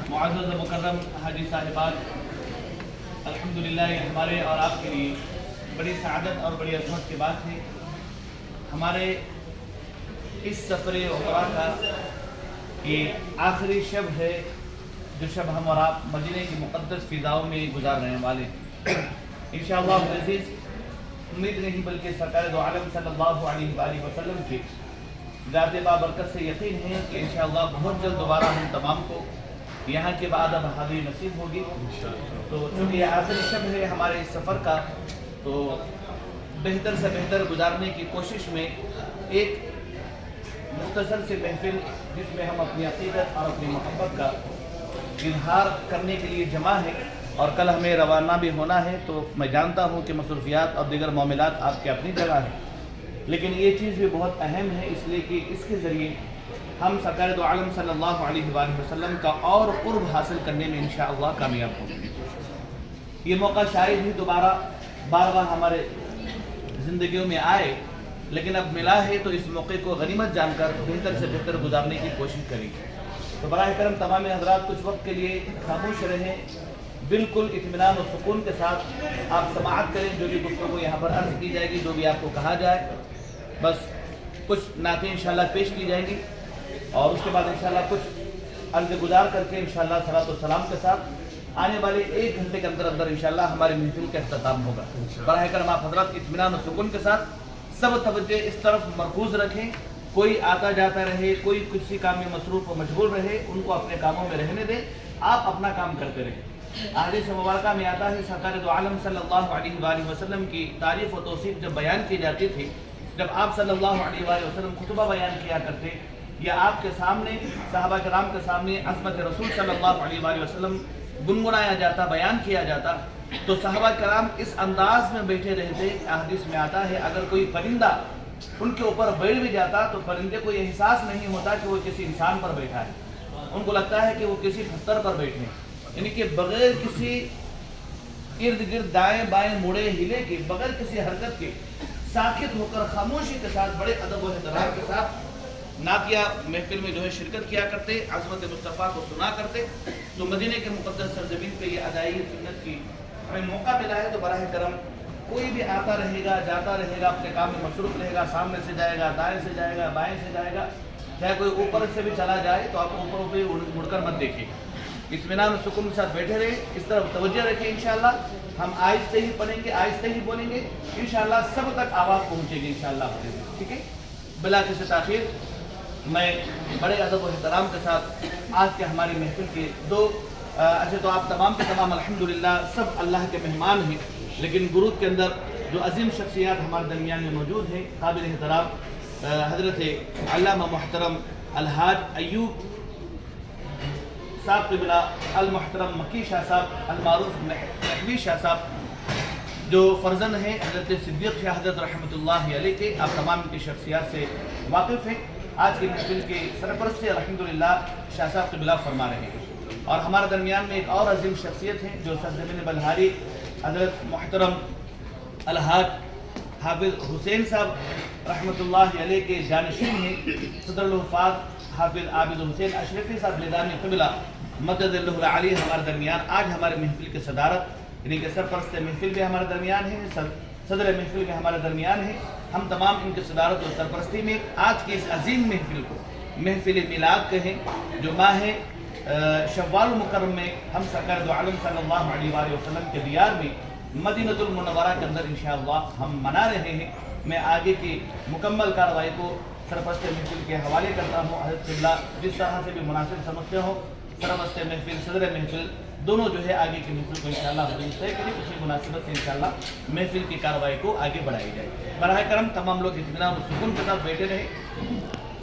معزز مکرم حاجی صاحبات، الحمدللہ یہ ہمارے اور آپ کے لیے بڑی سعادت اور بڑی عظمت کی بات ہے۔ ہمارے اس سفر عمرہ کا یہ آخری شب ہے جو شب ہم اور آپ مدینہ کی مقدس فضاؤں میں گزارنے والے ہیں۔ انشاءاللہ العزیز امید نہیں بلکہ سرکار دو عالم صلی اللہ علیہ وآلہ وسلم کی ذات بابرکت سے یقین ہے کہ انشاءاللہ بہت جلد دوبارہ ہم تمام کو یہاں کے بعد اب حاضری نصیب ہوگی۔ تو چونکہ یہ آخری شب ہے ہمارے اس سفر کا، تو بہتر سے بہتر گزارنے کی کوشش میں ایک مختصر سے محفل جس میں ہم اپنی عقیدت اور اپنی محبت کا اظہار کرنے کے لیے جمع ہے، اور کل ہمیں روانہ بھی ہونا ہے۔ تو میں جانتا ہوں کہ مصروفیات اور دیگر معاملات آپ کی اپنی جگہ ہیں، لیکن یہ چیز بھی بہت اہم ہے، اس لیے کہ اس کے ذریعے ہم سرکار دو عالم صلی اللہ علیہ وآلہ وسلم کا اور قرب حاصل کرنے میں انشاءاللہ کامیاب ہوں گے۔ یہ موقع شاید ہی دوبارہ بار بار ہمارے زندگیوں میں آئے، لیکن اب ملا ہے تو اس موقع کو غنیمت جان کر بہتر سے بہتر گزارنے کی کوشش کریں۔ تو براہ کرم تمام حضرات کچھ وقت کے لیے خاموش رہیں، بالکل اطمینان و سکون کے ساتھ آپ سماعت کریں جو بھی گفتگو یہاں پر عرض کی جائے گی، جو بھی آپ کو کہا جائے، بس کچھ نعتیں انشاءاللہ پیش کی جائیں گی، اور اس کے بعد انشاءاللہ کچھ عرض گزار کر کے انشاءاللہ صلاۃ و سلام کے ساتھ آنے والے 1 گھنٹے کے اندر اندر انشاءاللہ ہمارے محفل کا اختتام ہوگا۔ براہ کرم آپ حضرات اطمینان و سکون کے ساتھ سب توجہ اس طرف مرکوز رکھیں، کوئی آتا جاتا رہے، کوئی کسی کام میں مصروف و مشغول رہے، ان کو اپنے کاموں میں رہنے دیں، آپ اپنا کام کرتے رہیں۔ حدیث مبارکہ میں آتا ہے سرکار دو عالم صلی اللہ علیہ وآلہ وسلم کی تعریف و توصیف جب بیان کی جاتی تھی، جب آپ صلی اللہ علیہ وآلہ وسلم خطبہ بیان کیا کرتے یا آپ کے سامنے صحابہ کرام کے سامنے عظمت رسول صلی اللہ علیہ وآلہ وسلم گنگنایا جاتا، بیان کیا جاتا، تو صحابہ کرام اس انداز میں بیٹھے رہتے۔ حدیث میں آتا ہے اگر کوئی پرندہ ان کے اوپر بیٹھ بھی جاتا تو پرندے کو یہ احساس نہیں ہوتا کہ وہ کسی انسان پر بیٹھا ہے، ان کو لگتا ہے کہ وہ کسی پتھر پر بیٹھے ہیں، یعنی کہ بغیر کسی ارد گرد دائیں بائیں مڑے ہلے کے، بغیر کسی حرکت کے، ساکت ہو کر خاموشی کے ساتھ بڑے ادب و احترام کے ساتھ نعتیہ محفل میں جو ہے شرکت کیا کرتے، عظمت مصطفیٰ کو سنا کرتے۔ تو مدینہ کے مقدس سرزمین پہ یہ ادائیگی سنت کی ہمیں موقع ملا ہے، تو براہ کرم کوئی بھی آتا رہے گا، جاتا رہے گا، اپنے کام میں مصروف رہے گا، سامنے سے جائے گا، دائیں سے جائے گا، بائیں سے جائے گا، چاہے کوئی اوپر سے بھی چلا جائے تو آپ اوپر پہ مڑ کر مت دیکھیں، اطمینان و سکون کے ساتھ بیٹھے رہے، اس طرف توجہ رکھیں۔ انشاءاللہ ہم آہستہ ہی پڑھیں گے، آہستہ ہی بولیں گے، انشاءاللہ سب تک آواز پہنچے گی انشاءاللہ، ٹھیک ہے؟ بلا کسی تاخیر میں بڑے ادب و احترام کے ساتھ آج کے ہماری محفل کے اچھا تو آپ تمام کے تمام الحمدللہ سب اللہ کے مہمان ہیں، لیکن گروپ کے اندر جو عظیم شخصیات ہمارے درمیان میں موجود ہیں، قابل احترام حضرت علامہ محترم الحاج ایوب صاحب قبلہ، المحترم مکی شاہ صاحب، المعروف نحوی شاہ صاحب، جو فرزند ہیں حضرت صدیق شاہ حضرت رحمۃ اللہ علیہ کے، آپ تمام کی شخصیات سے واقف ہیں۔ آج کی محفل کے سرپرست الحمدللہ شاہ صاحب قبلہ فرما رہے ہیں، اور ہمارے درمیان میں ایک اور عظیم شخصیت ہے جو سرزمین بلہاری حضرت محترم الحاج حافظ حسین صاحب رحمۃ اللہ علیہ کے جانشین ہیں، صدر الوفات حافظ عابد حسین اشرفی صاحب لیدانی قبلہ مدد اللہ علیہ ہمارے درمیان آج ہمارے محفل کے صدارت، یعنی کہ سرپرست محفل بھی ہمارے درمیان ہے، صدر محفل بھی ہمارے درمیان ہے۔ ہم تمام ان کے صدارت اور سرپرستی میں آج کی اس عظیم محفل کو محفل میلاد کہیں، جو ماہ شوال مکرم میں ہم سرکار دو عالم صلی اللہ علیہ وآلہ وسلم کے دیار میں مدینہ المنورہ کے اندر انشاءاللہ ہم منا رہے ہیں۔ میں آگے کی مکمل کارروائی کو سرپرست محفل کے حوالے کرتا ہوں۔ حضرت قبلہ جس طرح سے بھی مناسب سمجھتے ہو، سرپرست محفل، صدر محفل دونوں جو ہے آگے کی محفل کو انشاءاللہ حضور طے کریں، اسی مناسبت سے انشاءاللہ محفل کی کارروائی کو آگے بڑھائی جائے۔ براہ کرم تمام لوگ اطمینان و سکون کے ساتھ بیٹھے رہے،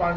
5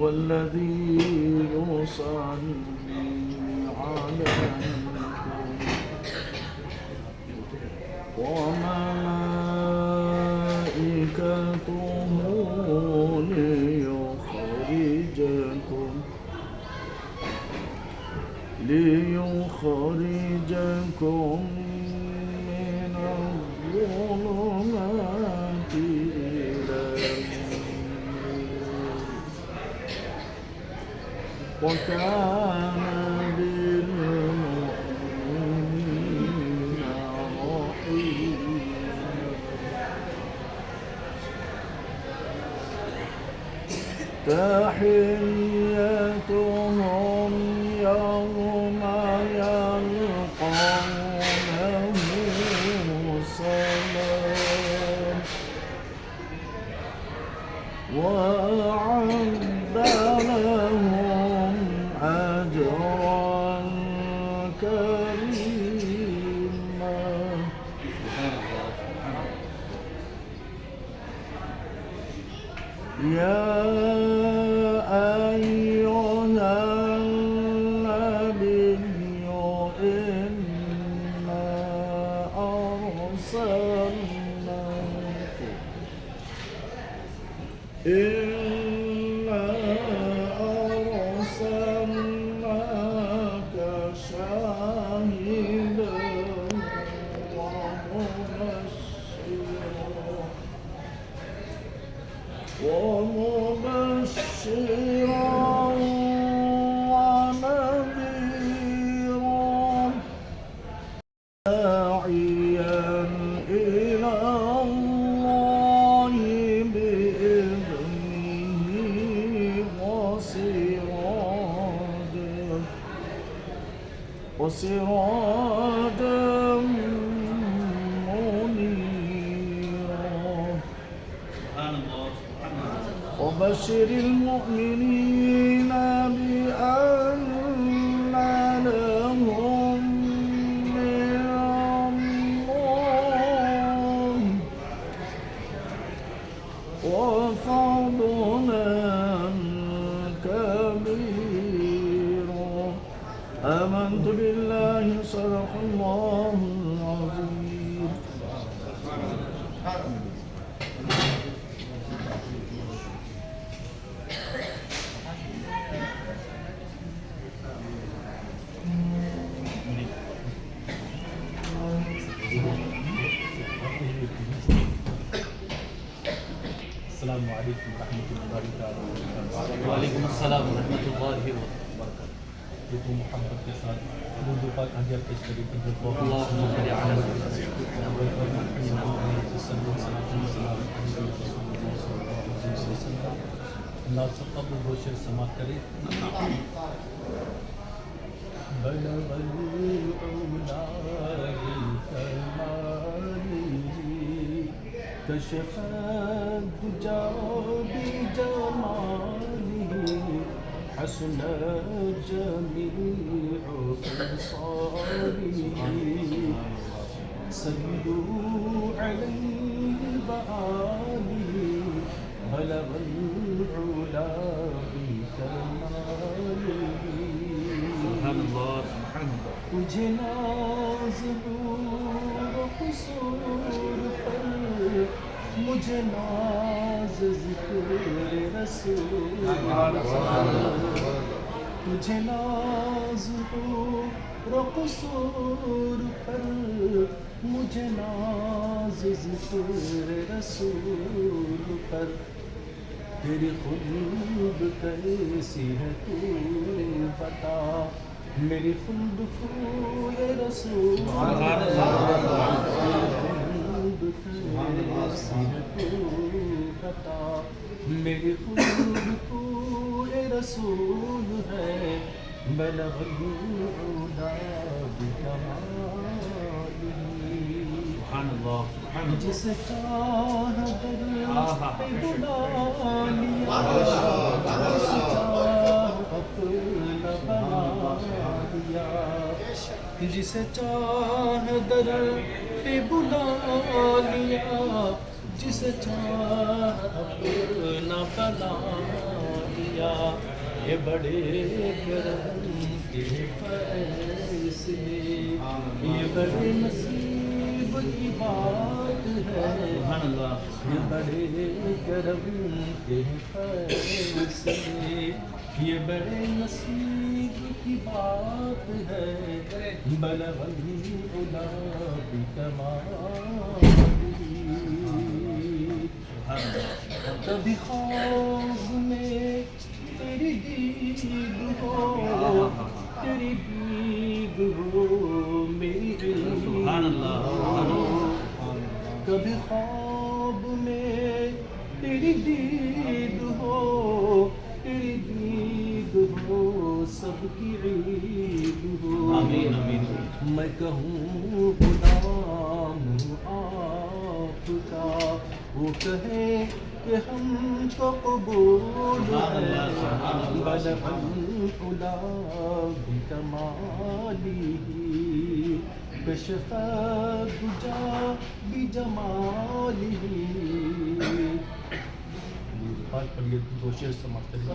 والذي يصلي عليكم وملائكته ليخرجكم من الظلمات إلى النور وكان بالمؤمنين رحيما. تحيتهم يوم يلقونه سلام وأعد لهم أجرا كريما. يا أيها النبي إنا أرسلناك مبشرا ونذيرا داعيا إلى الله بإذنه وسراجا منيرا وبشر المؤمنين بأن لهم من الله وفضلا كبيرا آمنت بالله صدق الله العظيم. السلام علیکم ورحمۃ اللہ تعالیٰ وبرکاتہ. وعلیکم السلام ورحمۃ اللہ وبرکاتہ. تو محبت کے ساتھ درود پاک ہدیہ پیش کریں کہ جو اللہم صل علی اللہ سب قبل روشن سماعت کرے. بلغ العلا بکماله کشف الدجى بجماله حسن جميع خصاله صلوا عليه وآله بلغ العلا بكماله. سبحان اللہ سبحان اللہ. تجھے ناز نور قصور پر مجھے ناز ذکر رسول تجھے ناز نور قصور پر مجھے ناز ذکر رسول پر. تیری خلد کیسی ہے تو بتا میری خلد کو یہ رسول خلد کیسی ہے تو بتا میری خلد کو یہ رسول ہے. بلغ العلا بکماله سبحان اللہ سبحان اللہ. جسے چاہ در پہ بلا لیا جسے چاہ اپنا بنا لیا جسے چاہ در پہ بلا لیا جسے چاہ اپنا بنا لیا. یہ بڑے کرم کے فیصلے یہ بڑے نصیب کی بات ہے. سبحان اللہ. یہ بڑے کرم کے فیصلے یہ بڑے نصیب کی بات ہے. بلغ العلا بکماله. کبھی خواب میں تیری دید ہو تیری دید ہو میری سبحان اللہ. کبھی خواب میں تیری دید ہو تیری دید ہو سب کی عید ہو. آمین آمین. میں کہوں غلام آپ کا وہ کہے کہ ہم کو قبول ہے. بلغ العلا بکماله کشف الدجى بجماله. پاک پڑھیے دو شعر سماعت کریں.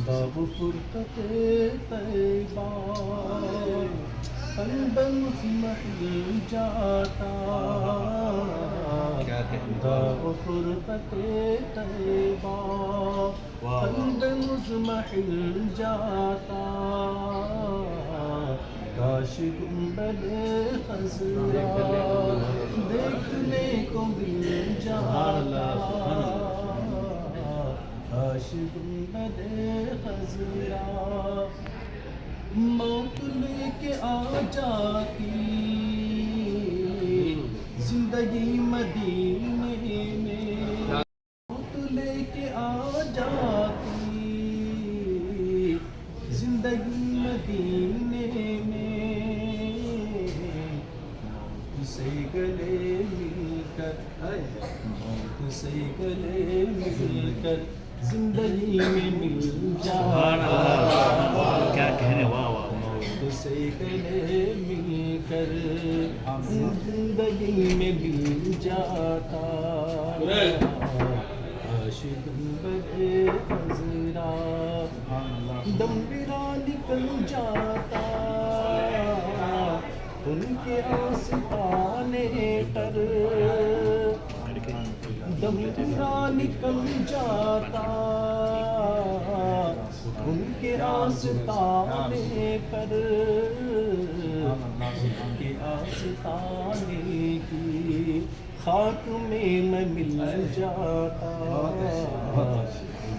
باب فرقت طیبہ قلب مطمئن جاتا. باب فرقت طیبہ قلب مطمئن جاتا. کاش گنبد خضرا دیکھنے کو مل جاتا کاش گنبد خضرا موت لے کے آ جاتی زندگی مدینے میں موت لے کے آ جاتی زندگی مدینے میں موت سے گلے مل کر موت سے گلے مل کر زندگی میں مل جاتا کیا کہنے واہ واہ موت سے گلے مل کر زندگی میں مل جاتا کاش گنبد خضرا دم میرا نکل جاتا ان کے آستانے پر دم میرا نکل جاتا ان کے آستانے پر ان کے آستانے کی خاک میں میں مل جاتا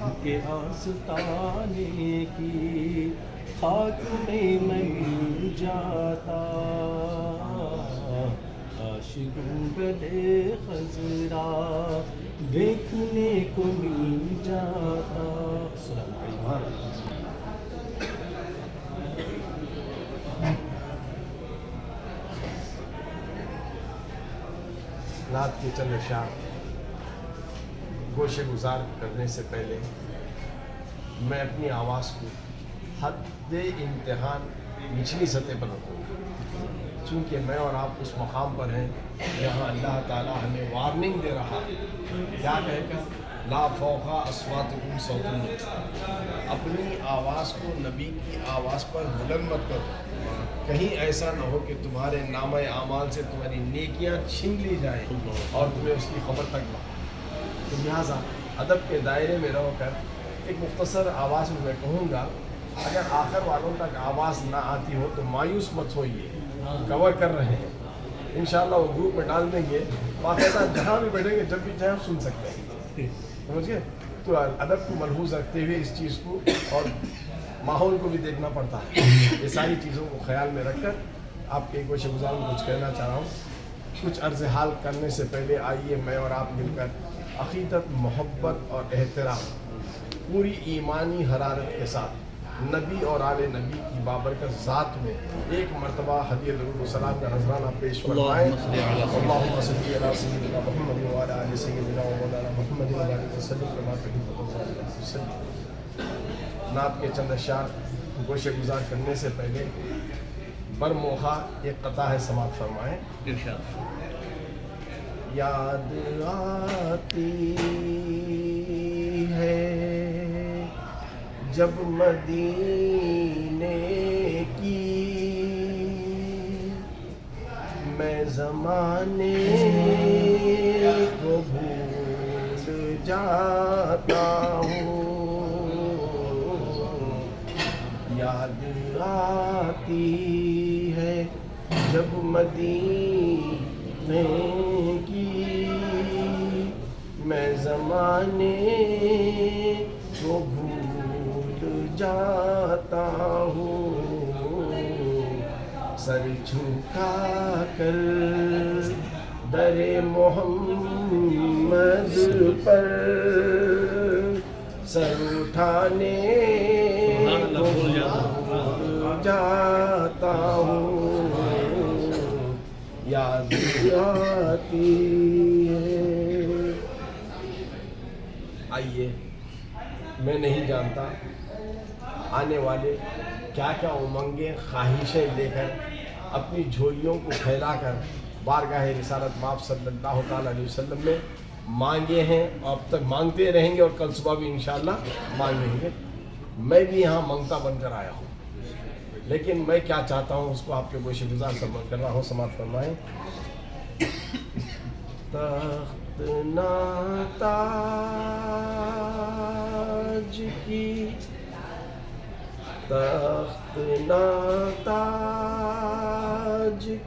ان کے آستانے کی خاک میں میں مل جاتا کاش گنبد خضرا دیکھنے کو مل جاتا نعت کے چند اشعار گوشے گزار کرنے سے پہلے میں اپنی آواز کو حد امتحان نچلی سطح پر رکھوں گا، چونکہ میں اور آپ اس مقام پر ہیں جہاں اللہ تعالیٰ ہمیں وارننگ دے رہا ہے، کیا کہے گا لا فوق اصواتکم صوت النبی، اپنی آواز کو نبی کی آواز پر بلند مت کرو، کہیں ایسا نہ ہو کہ تمہارے نامہ اعمال سے تمہاری نیکیاں چھین لی جائیں اور تمہیں اس کی خبر تک نہ ہو۔ تو لہٰذا ادب کے دائرے میں رہ کر ایک مختصر آواز میں کہوں گا، اگر آخر والوں تک آواز نہ آتی ہو تو مایوس مت ہوئیے، کور کر رہے ہیں انشاءاللہ، وہ گروپ میں ڈال دیں گے، باقاعدہ جہاں بھی بیٹھیں گے جب بھی چاہیں آپ سن سکتے ہیں، سمجھے؟ تو ادب کو ملحوظ رکھتے ہوئے اس چیز کو اور ماحول کو بھی دیکھنا پڑتا ہے، یہ ساری چیزوں کو خیال میں رکھ کر آپ کے گوشے گزار میں کچھ کہنا چاہ رہا ہوں۔ کچھ عرض حال کرنے سے پہلے آئیے میں اور آپ مل کر عقیدت، محبت اور احترام پوری ایمانی حرارت کے ساتھ نبی اور آل نبی کی بابرکت ذات میں ایک مرتبہ ہدیہ درود و سلام کا نذرانہ پیش فرمائیں۔ اللہم صلی علی سیدنا محمد و علی آل سیدنا و مولانا محمد و بارک وسلم کما تحب وترضى۔ نعت کے چند اشعار گوشے گزار کرنے سے پہلے برموخا ایک قطع ہے، سماعت فرمائیں۔ ارشاد۔ یاد آتی ہے جب مدینے کی میں زمانے کو بھول جاتا ہوں، یاد آتی ہے جب مدینے کی میں زمانے کو بھول جاتا ہوں، سر جھکا کر در محمد پر سر اٹھانے کو بھول جاتا ہوں، یاد آتی ہے۔ آئیے، میں نہیں جانتا آنے والے کیا کیا امنگیں، خواہشیں لے کر اپنی جھولیوں کو پھیلا کر بارگاہ رسالت مآب صلی اللہ تعالیٰ علیہ وسلم میں مانگے ہیں، اور اب تک مانگتے رہیں گے اور کل صبح بھی انشاءاللہ مانگیں گے۔ میں بھی یہاں منگتا بن کر آیا ہوں، لیکن میں کیا چاہتا ہوں اس کو آپ کے گوشے گزار سمجھ کر رہا ہوں، سماعت فرمائیں۔ تخت ناتاج کی، تخت ناتاج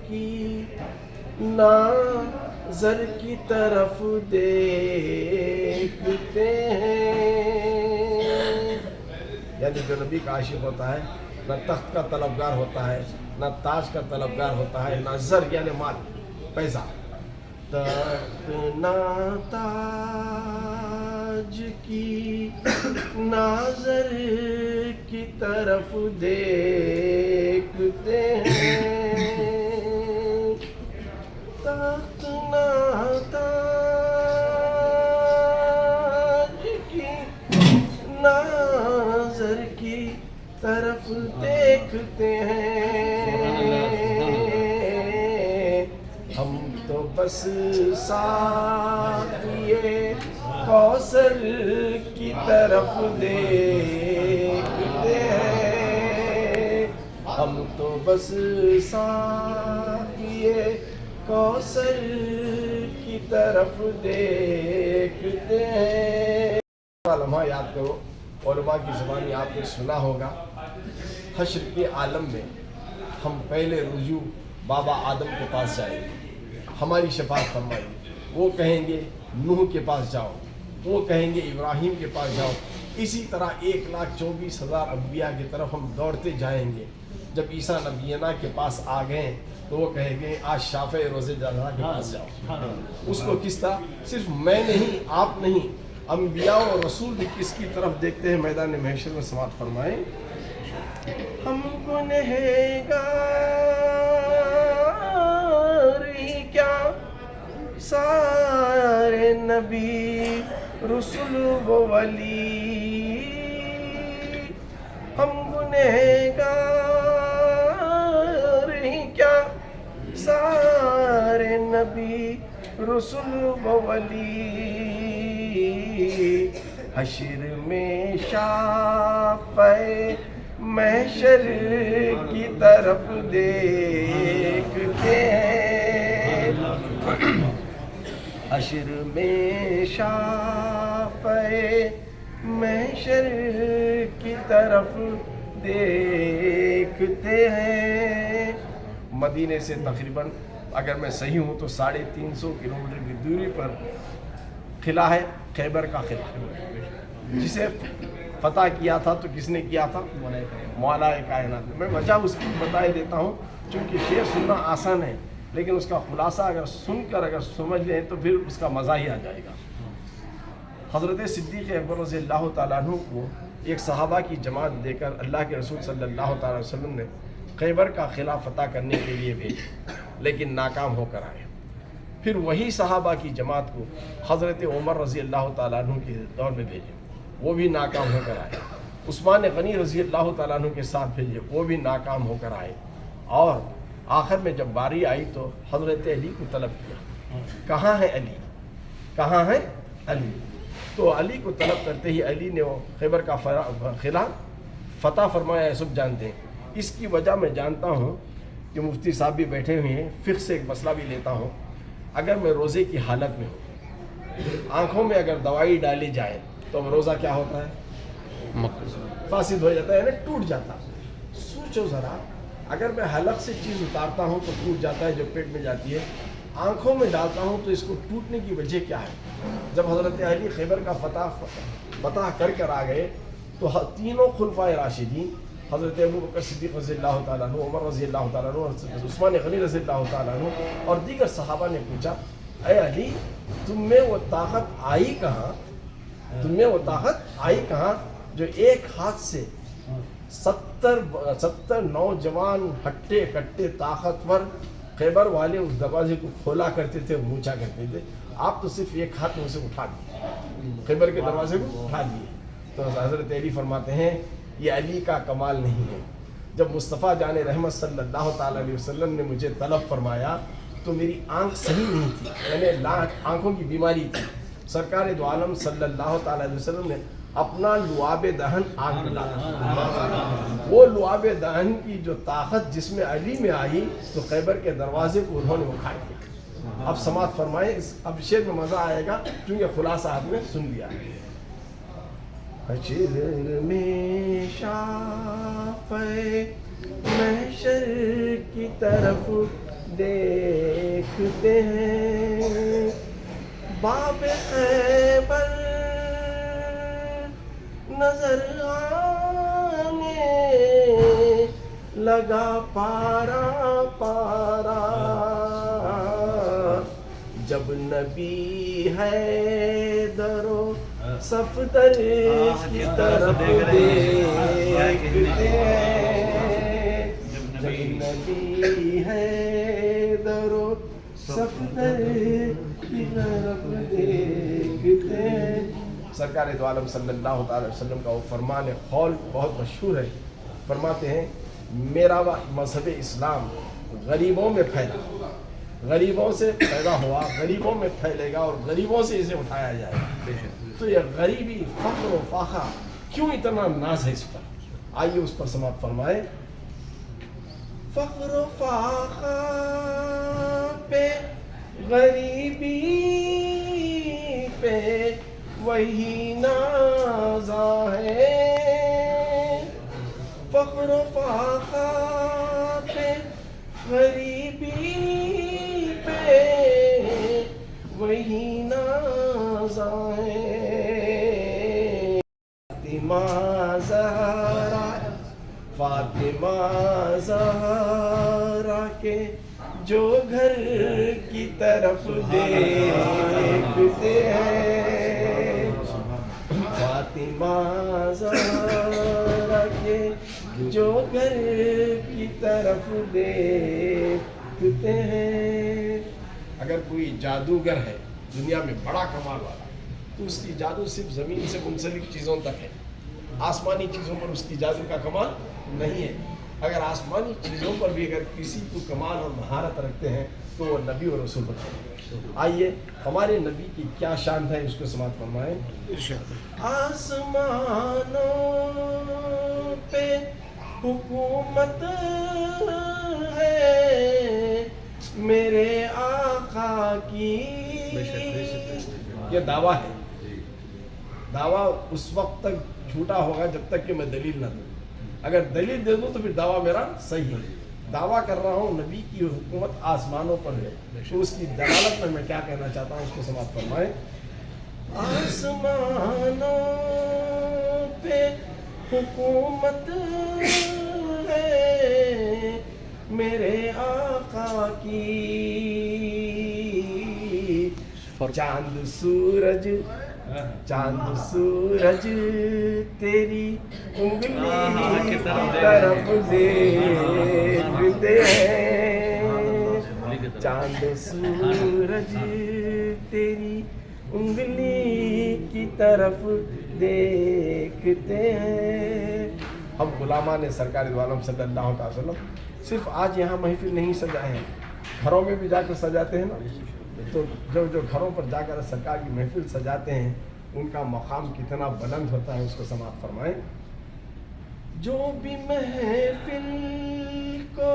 کی ناظر کی طرف دیکھتے ہیں. یعنی جو نبی کا عاشق ہوتا ہے نہ تخت کا طلبگار ہوتا ہے نہ تاج کا طلبگار ہوتا ہے نہ زر یعنی مال پیسہ. تخت نہ تاج کی ناظر کی طرف دیکھتے ہیں. تخت نہ تاج کی ناظر کی طرف دیکھتے ہیں. ہم تو بس ساقیے کوثر کی طرف دیکھتے ہیں. ہم تو بس ساقیے کوثر کی طرف دیکھتے ہیں. لمحہ یاد کرو، علماء کی زبانی آپ نے سنا ہوگا. حشر کے عالم میں ہم پہلے رجوع بابا آدم کے پاس جائیں گے، ہماری شفاعت فرمائیں گے. وہ کہیں گے نوح کے پاس جاؤ، وہ کہیں گے ابراہیم کے پاس جاؤ. اسی طرح 1,24,000 انبیاء کی طرف ہم دوڑتے جائیں گے. جب عیسیٰ نبینا کے پاس آ گئے تو وہ کہیں گے آج شافع روزے جزا کے پاس جاؤ. اس کو کس طرح؟ صرف میں نہیں، آپ نہیں، انبیاء اور رسول بھی کس کی طرف دیکھتے ہیں؟ میدان محشر میں سماعت فرمائیں. ہم گنہگار کیا سارے نبی رسول و ولی، ہم گنہگار کیا سارے نبی رسول و ولی. حشر میں شافع محشر کی طرف دیکھتے ہیں. حشر میں شافع محشر کی طرف دیکھتے ہیں. مدینے سے تقریباً اگر میں صحیح ہوں تو 350 کلومیٹر کی دوری پر قلعہ ہے خیبر کا قلعہ، جسے فتح کیا تھا تو کس نے کیا تھا؟ مولا کائنات. میں وجہ اس کی بتا ہی دیتا ہوں چونکہ شعر سننا آسان ہے لیکن اس کا خلاصہ اگر سن کر اگر سمجھ لیں تو پھر اس کا مزہ ہی آ جائے گا. حضرت صدیق اکبر رضی اللہ تعالیٰ عنہ کو ایک صحابہ کی جماعت دے کر اللہ کے رسول صلی اللہ تعالیٰ علیہ وسلم نے خیبر کا قلعہ فتح کرنے کے لیے بھیجا لیکن ناکام ہو کر آئے. پھر وہی صحابہ کی جماعت کو حضرت عمر رضی اللہ تعالیٰ عنہ کے دور میں بھیجے، وہ بھی ناکام ہو کر آئے. عثمان غنی رضی اللہ تعالیٰ عنہ کے ساتھ بھیجے، وہ بھی ناکام ہو کر آئے. اور آخر میں جب باری آئی تو حضرت علی کو طلب کیا، کہاں ہے علی، کہاں ہے علی؟ تو علی کو طلب کرتے ہی علی نے وہ خیبر کا قلعہ فتح فرمایا ہے، سب جانتے ہیں. اس کی وجہ میں جانتا ہوں کہ مفتی صاحب بھی بیٹھے ہوئے ہیں، فقہ سے ایک مسئلہ بھی لیتا ہوں. اگر میں روزے کی حالت میں ہوں، آنکھوں میں اگر دوائی ڈالی جائے تو روزہ کیا ہوتا ہے؟ فاسد ہو جاتا ہے، یعنی ٹوٹ جاتا. سوچو ذرا، اگر میں حلق سے چیز اتارتا ہوں تو ٹوٹ جاتا ہے جو پیٹ میں جاتی ہے، آنکھوں میں ڈالتا ہوں تو اس کو ٹوٹنے کی وجہ کیا ہے؟ جب حضرت علی خیبر کا فتح کر آ گئے تو تینوں خلفائے راشدین حضرت ابوبکر صدیق رضی اللہ تعالیٰ عنہ، عمر رضی اللہ تعالیٰ عنہ، عثمان غنی رضی اللہ تعالیٰ عنہ اور دیگر صحابہ نے پوچھا، اے علی تم میں وہ طاقت آئی کہاں، تم میں وہ طاقت آئی کہاں جو ایک ہاتھ سے 70 نوجوان ہٹے کٹے طاقتور خیبر والے اس دروازے کو کھولا کرتے تھے، اونچا کرتے تھے، آپ تو صرف ایک ہاتھ میں اسے اٹھا دیے، خیبر کے دروازے کو اٹھا دیے. تو حضرت علی فرماتے ہیں یہ علی کا کمال نہیں ہے. جب مصطفیٰ جان رحمت صلی اللہ تعالیٰ علیہ وسلم نے مجھے طلب فرمایا تو میری آنکھ صحیح نہیں تھی، یعنی آنکھوں کی بیماری تھی. سرکار دو عالم صلی اللہ تعالیٰ علیہ وسلم نے اپنا لعاب دہن آنکھ میں ڈالا. وہ لعاب دہن کی جو طاقت جس میں علی میں آئی تو خیبر کے دروازے کو انہوں نے اٹھا دیا. اب سماعت فرمائیں، اب شعر میں مزہ آئے گا کیونکہ خلاصہ آپ نے سن لیا. حشر میں شافع محشر کی طرف دیکھتے ہیں باب خیبر نظر آنے لگا پارا پارا جب نبی ہے درو صفدر کی طرف دیکھتے ہیں جب نبی ہے درو صفدر کی طرف دیکھتے ہیں. سرکار دو عالم صلی اللہ تعالی وسلم کا وہ فرمان قول بہت مشہور ہے. فرماتے ہیں میرا مذہب اسلام غریبوں میں پھیلا, غریبوں سے پیدا ہوا, غریبوں میں پھیلے گا اور غریبوں سے اسے اٹھایا جائے گا. تو یہ غریبی, فقر و فاقہ کیوں اتنا ناز ہے اس پر؟ آئیے اس پر سماعت فرمائے. فقر و فاقہ پہ غریبی پہ وہی نازا ہے. فقر و فاقہ پہ غریبی پہ وہی نازا ہے. فاطمہ زہرا, فاطمہ زہرا کے جو گھر کی طرف دیکھتے ہیں, فاطمہ زہرا کے جو گھر کی طرف دیکھتے ہیں. اگر کوئی جادوگر ہے دنیا میں بڑا کمال والا تو اس کی جادو صرف زمین سے منسلک چیزوں تک ہے, آسمانی چیزوں پر اس کی جادو کا کمال نہیں ہے. اگر آسمانی چیزوں پر بھی اگر کسی کو کمال اور مہارت رکھتے ہیں تو وہ نبی اور رسول بنتے ہیں. آئیے ہمارے نبی کی کیا شان ہے اس کو سماعت فرمائیں. آسمانوں پہ حکومت ہے میرے آقا کی. یہ دعویٰ ہے. دعویٰ اس وقت تک جھوٹا ہوگا جب تک کہ میں دلیل نہ دوں. اگر دلیل دے دوں تو پھر دعویٰ میرا صحیح ہے. دعویٰ کر رہا ہوں نبی کی حکومت آسمانوں پر ہے, تو اس کی دلالت میں کیا کہنا چاہتا ہوں اس کو سماعت فرمائیں. آسمانوں پہ حکومت ہے میرے آقا کی. چاند سورج, چاند سورج تیری انگلی کی طرف دیکھتے ہیں. چاند سورج تیری انگلی کی طرف دیکھتے ہیں. ہم غلامان سرکار دو عالم صلی اللہ علیہ وسلم صرف آج یہاں محفل نہیں سجائے ہیں, گھروں میں بھی جا کر سجاتے ہیں نا. تو جو گھروں پر جا کر سرکار کی محفل سجاتے ہیں ان کا مقام کتنا بلند ہوتا ہے اس کو سماعت فرمائیں. جو بھی محفل کو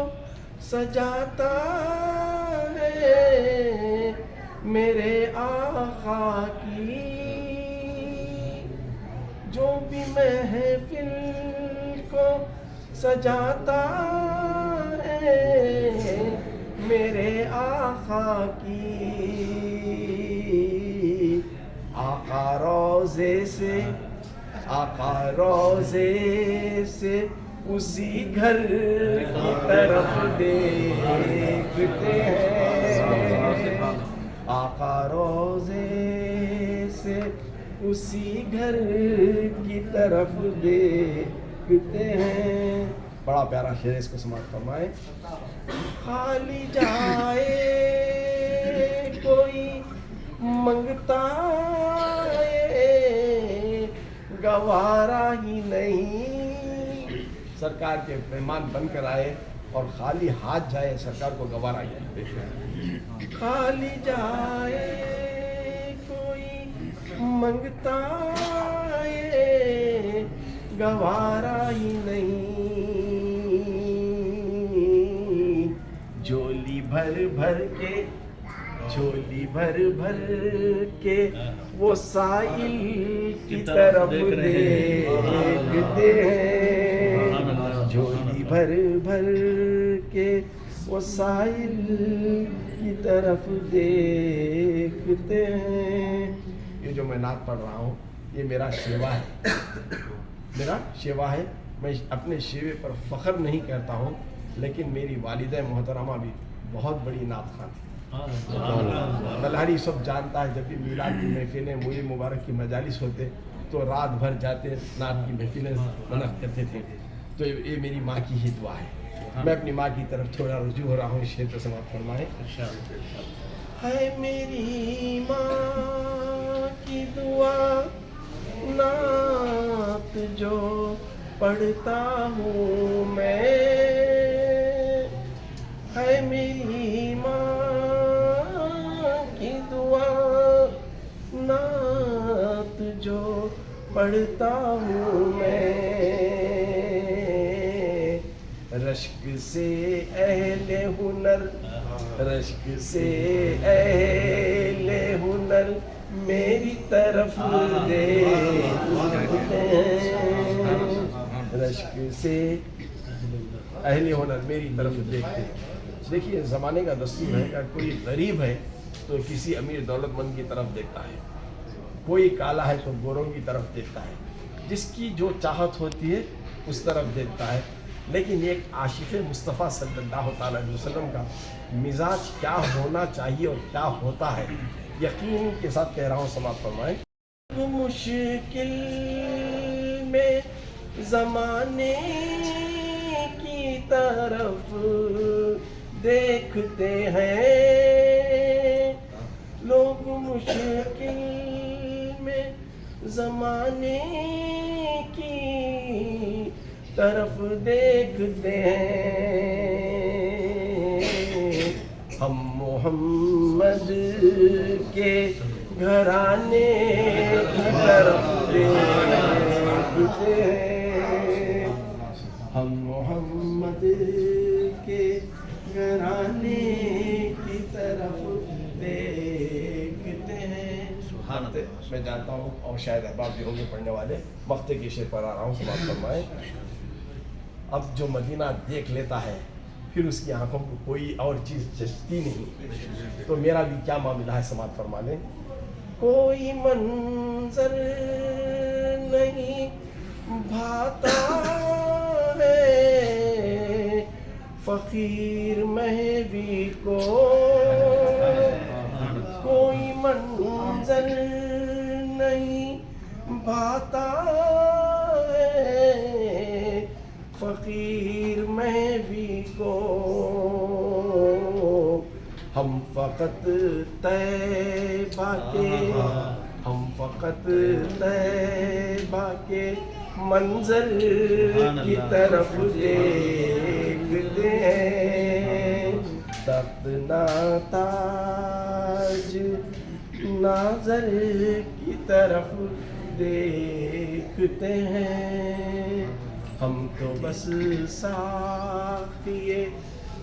سجاتا ہے میرے آقا کی, جو بھی محفل کو سجاتا ہے میرے آقا کی. آقا روزے سے, آقا روزے سے اسی گھر کی طرف دیکھتے ہیں. آقا روزے سے اسی گھر کی طرف دیکھتے ہیں. بڑا پیارا شعر ہے, اس کو سماعت فرمائیں. خالی جائے کوئی منگتا ہے گوارا ہی نہیں. سرکار کے مہمان بن کر آئے اور خالی ہاتھ جائے سرکار کو گوارا ہی نہیں. خالی جائے کوئی منگتا ہے گوارا ہی نہیں. جھولی بھر بھر کے, جھولی بھر بھر کے وہ سائل کی طرف دیکھتے ہیں. جھولی بھر بھر کے وہ ساحل کی طرف دیکھتے ہیں. یہ جو میں نعت پڑھ رہا ہوں یہ میرا شیوا ہے، میرا شیوا ہے. میں اپنے شیوے پر فخر نہیں کرتا ہوں، لیکن میری والدہ محترمہ بھی بہت بڑی نعت خواں تھی. بلہاری سب جانتا ہے، جب بھی میلاد کی محفلیں مولد مبارک کی مجالس ہوتے تو رات بھر جاتے نعت کی محفلیں منعقد کرتے تھے. تو یہ میری ماں کی ہی دعا ہے. میں اپنی ماں کی طرف تھوڑا رجوع ہو رہا ہوں. شعر کو سماعت فرمائیں. ہے میری ماں کی دعا نعت جو پڑھتا ہوں میں، ہے میری ماں کی دعا نعت جو پڑھتا ہوں میں. رشک سے اہل ہنر، رشک سے اہل ہنر میری طرف دیکھتے ہیں. رشک سے اہل ہنر میری طرف دیکھتے ہیں. دیکھیے زمانے کا دستور ہے کہ کوئی غریب ہے تو کسی امیر دولت مند کی طرف دیکھتا ہے، کوئی کالا ہے تو گوروں کی طرف دیکھتا ہے، جس کی جو چاہت ہوتی ہے اس طرف دیکھتا ہے. لیکن ایک عاشق مصطفیٰ صلی اللہ تعالیٰ علیہ وسلم کا مزاج کیا ہونا چاہیے اور کیا ہوتا ہے، یقین کے ساتھ کہہ رہا ہوں، سماعت فرمائیں. مشکل میں زمانے کی طرف دیکھتے ہیں لوگ، مشکل میں زمانے کی طرف دیکھتے ہیں. ہم محمد کے گھرانے کی طرف دیکھتے ہیں. ہم محمد کے گھرانے کی طرف دیکھتے ہیں. میں جانتا ہوں اور شاید احباب بھی ہوں گے پڑھنے والے. مقطع کے شعر پر آ رہا ہوں، سماعت فرمائیں. اب جو مدینہ دیکھ لیتا ہے پھر اس کی آنکھوں کو کوئی اور چیز جچتی نہیں. تو میرا بھی کیا معاملہ ہے، سماعت فرما لیں. کوئی منظر نہیں بھاتا ہے فقیر مہوی کو، کوئی منظر نہیں بھاتا ہے فقیر مہوی کو. ہم فقط طیبہ کے، ہم فقط طیبہ کے منظر کی طرف دیکھتے ہیں. تخت تاج ناظر کی طرف دیکھتے ہیں. ہم تو بس ساقیے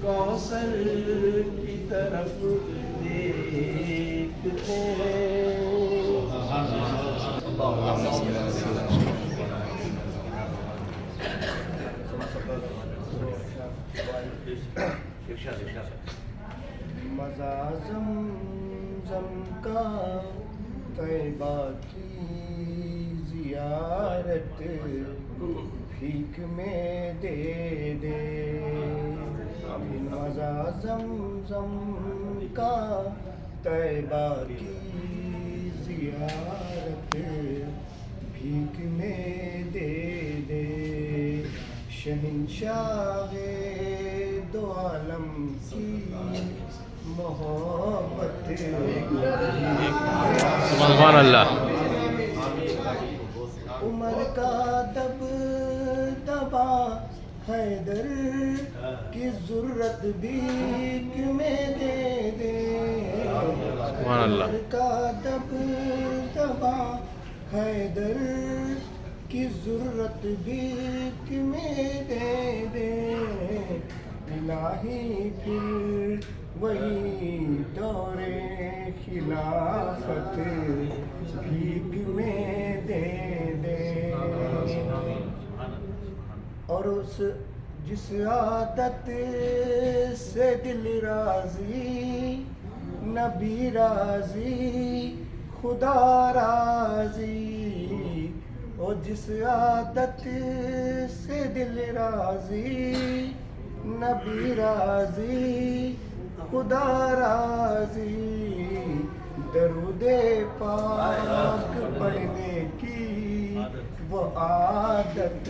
کوثر کی طرف دیکھتے ہیں. مزہ زمزم کا طیبہ کی زیارت بھیک میں دے دے. مزہ زمزم کا طیبہ کی زیارت بھیک میں دے دے. شہنشاہ دو عالم کی محبت سبحان اللہ. عمر کا دبدبا حیدر کی ضرورت بھیک میں دے دے. سبحان اللہ. عمر کا دبدبا حیدر کی ضرورت بھیک میں دے دے. الہی پھر وہی دور خلافت بھیک میں دے دے. اور اس جس عادت سے دل راضی، نبی راضی خدا راضی، اور جس عادت سے دل راضی، نبی راضی خدا راضی، درود پاک پڑھنے کی وہ عادت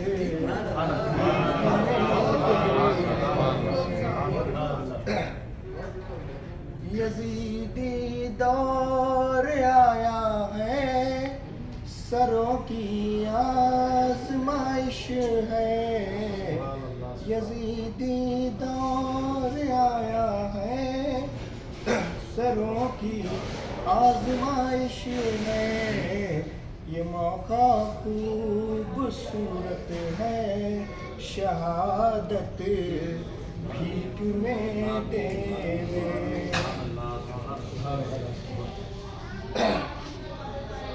یزیدی دور آیا ہے، سروں کی آزمائش ہے، یزیدی دور آیا ہے، سروں کی آزمائش ہے، یہ موقع خوبصورت ہے، شہادت بھیک میں دے دے،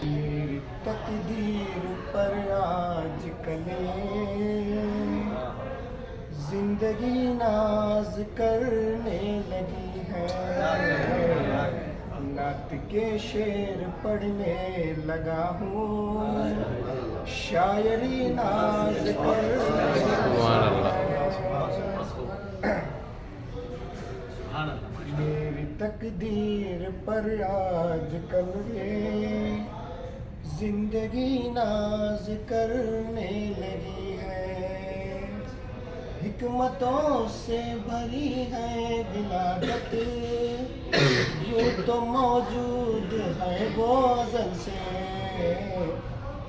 میری تقدیر پر آج کلے زندگی ناز کرنے لگی ہے، نعت کے شعر پڑھنے لگا ہوں، شاعری ناز کرنے لگا سبحان اللہ، میری تقدیر پر آج کل یہ زندگی ناز کرنے لگی ہے، حکمتوں سے بھری ہے ولادت، یوں تو موجود ہے وہ ازل سے،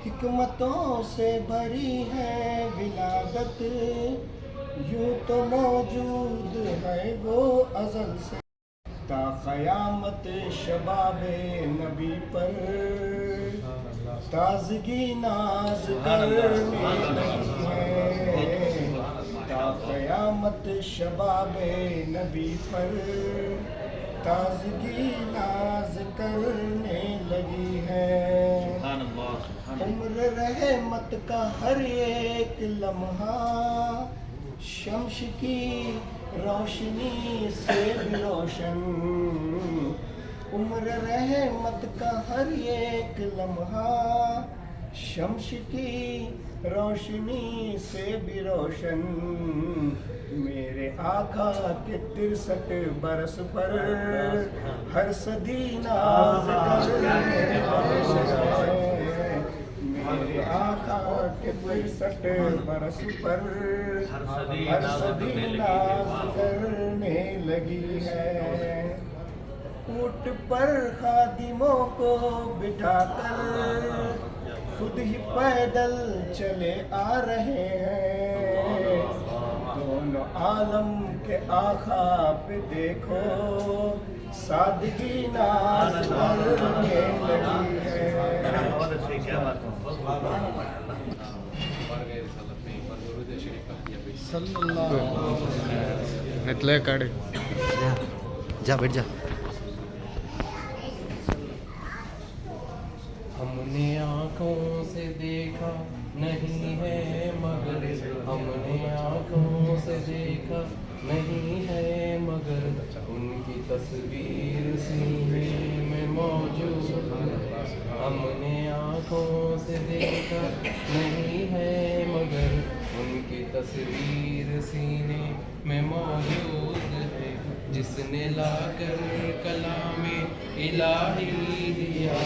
حکمتوں سے بھری ہے ولادت، یوں تو موجود ہے وہ ازل سے، تا قیامت شباب نبی پر تازگی ناز کرنے لگی ہے، تا قیامت شباب نبی پر تازگی ناز کرنے لگی ہے، سبحان اللہ، سبحان اللہ، عمر رحمت کا ہر ایک لمحہ شمس کی روشنی سے بھی روشن، عمر رحمت کا ہر ایک لمحہ شمس کی روشنی سے بھی روشن، میرے آقا کے 63 برس پر ہر صدی ناز کرنے لگے، میرے آقا کے 63 برس پر ہر صدی ناز کرنے لگی ہے، اونٹ پر خادموں کو بٹھا کر خود ہی پیدل چلے آ رہے ہیں، دونوں عالم کے آقا پہ دیکھو سادگی ناز کرنے لگی ہے، بہت اچھی، کیا بات ہے، صلی اللہ نتلے کاڑے جا بیٹھ جا. ہم نے آنکھوں سے دیکھا نہیں ہے مگر، ہم نے آنکھوں سے دیکھا نہیں ہے مگر، ان کی تصویر سینے میں موجود ہے، ہم نے آنکھوں سے دیکھا نہیں ہے مگر، ان کی تصویر سینے میں موجود ہے، جس نے لا کر کلام الہی دیا،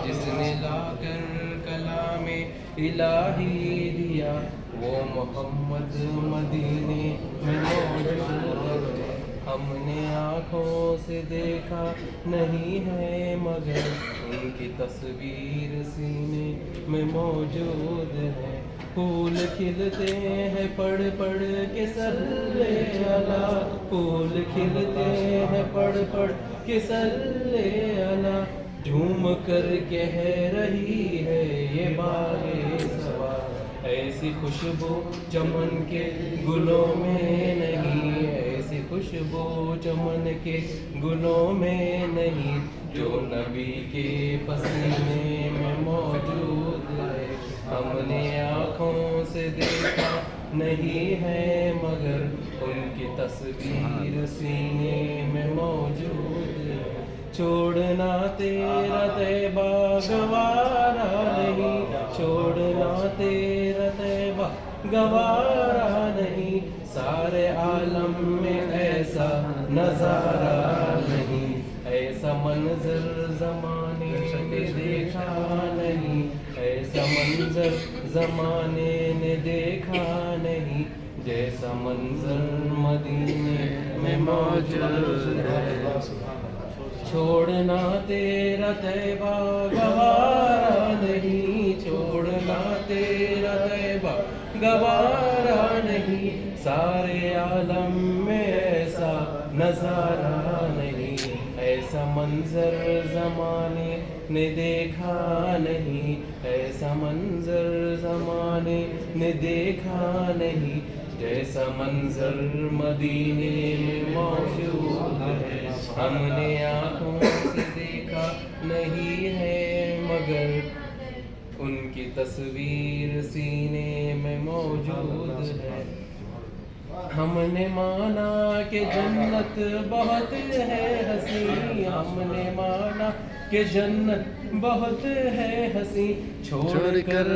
جس نے لا کر کلام الہی دیا، وہ محمد مدینے میں موجود ہے، ہم نے آنکھوں سے دیکھا نہیں ہے مگر، ان کی تصویر سینے میں موجود ہے، پھول کھلتے ہیں پڑھ پڑھ کے صلی علی، پھول کھلتے ہیں پڑھ پڑھ کے صلی علی، جھوم کر کہہ رہی ہے یہ باغ صبا، ایسی خوشبو چمن کے گلوں میں نہیں، ایسی خوشبو چمن کے گلوں میں نہیں، جو نبی کے پسینے میں موجود ہے، ہم نے آنکھوں سے دیکھا نہیں ہے مگر ان کی تصویر سینے میں موجود ہے چھوڑنا تیرا طیبہ گوارا نہیں چھوڑنا تیرا طیبہ گوارا نہیں سارے عالم میں ایسا نظارہ نہیں ایسا منظر زمانے نے دیکھا نہیں ایسا منظر زمانے نے دیکھا نہیں جیسا منظر مدینے میں موجود ہے چھوڑنا تیرا طیبہ گوارا نہیں چھوڑنا تیرا طیبہ گوارا نہیں سارے عالم میں ایسا نظارہ نہیں ایسا منظر زمانے نے دیکھا نہیں ایسا منظر زمانے نے دیکھا نہیں جیسا منظر مدینے میں موجود ہے ہم نے آنکھوں سے دیکھا نہیں ہے مگر ان کی تصویر سینے میں موجود ہے ہم نے مانا کہ جنت بہت ہے حسین ہم نے مانا کہ جنت بہت ہے حسین چھوڑ کر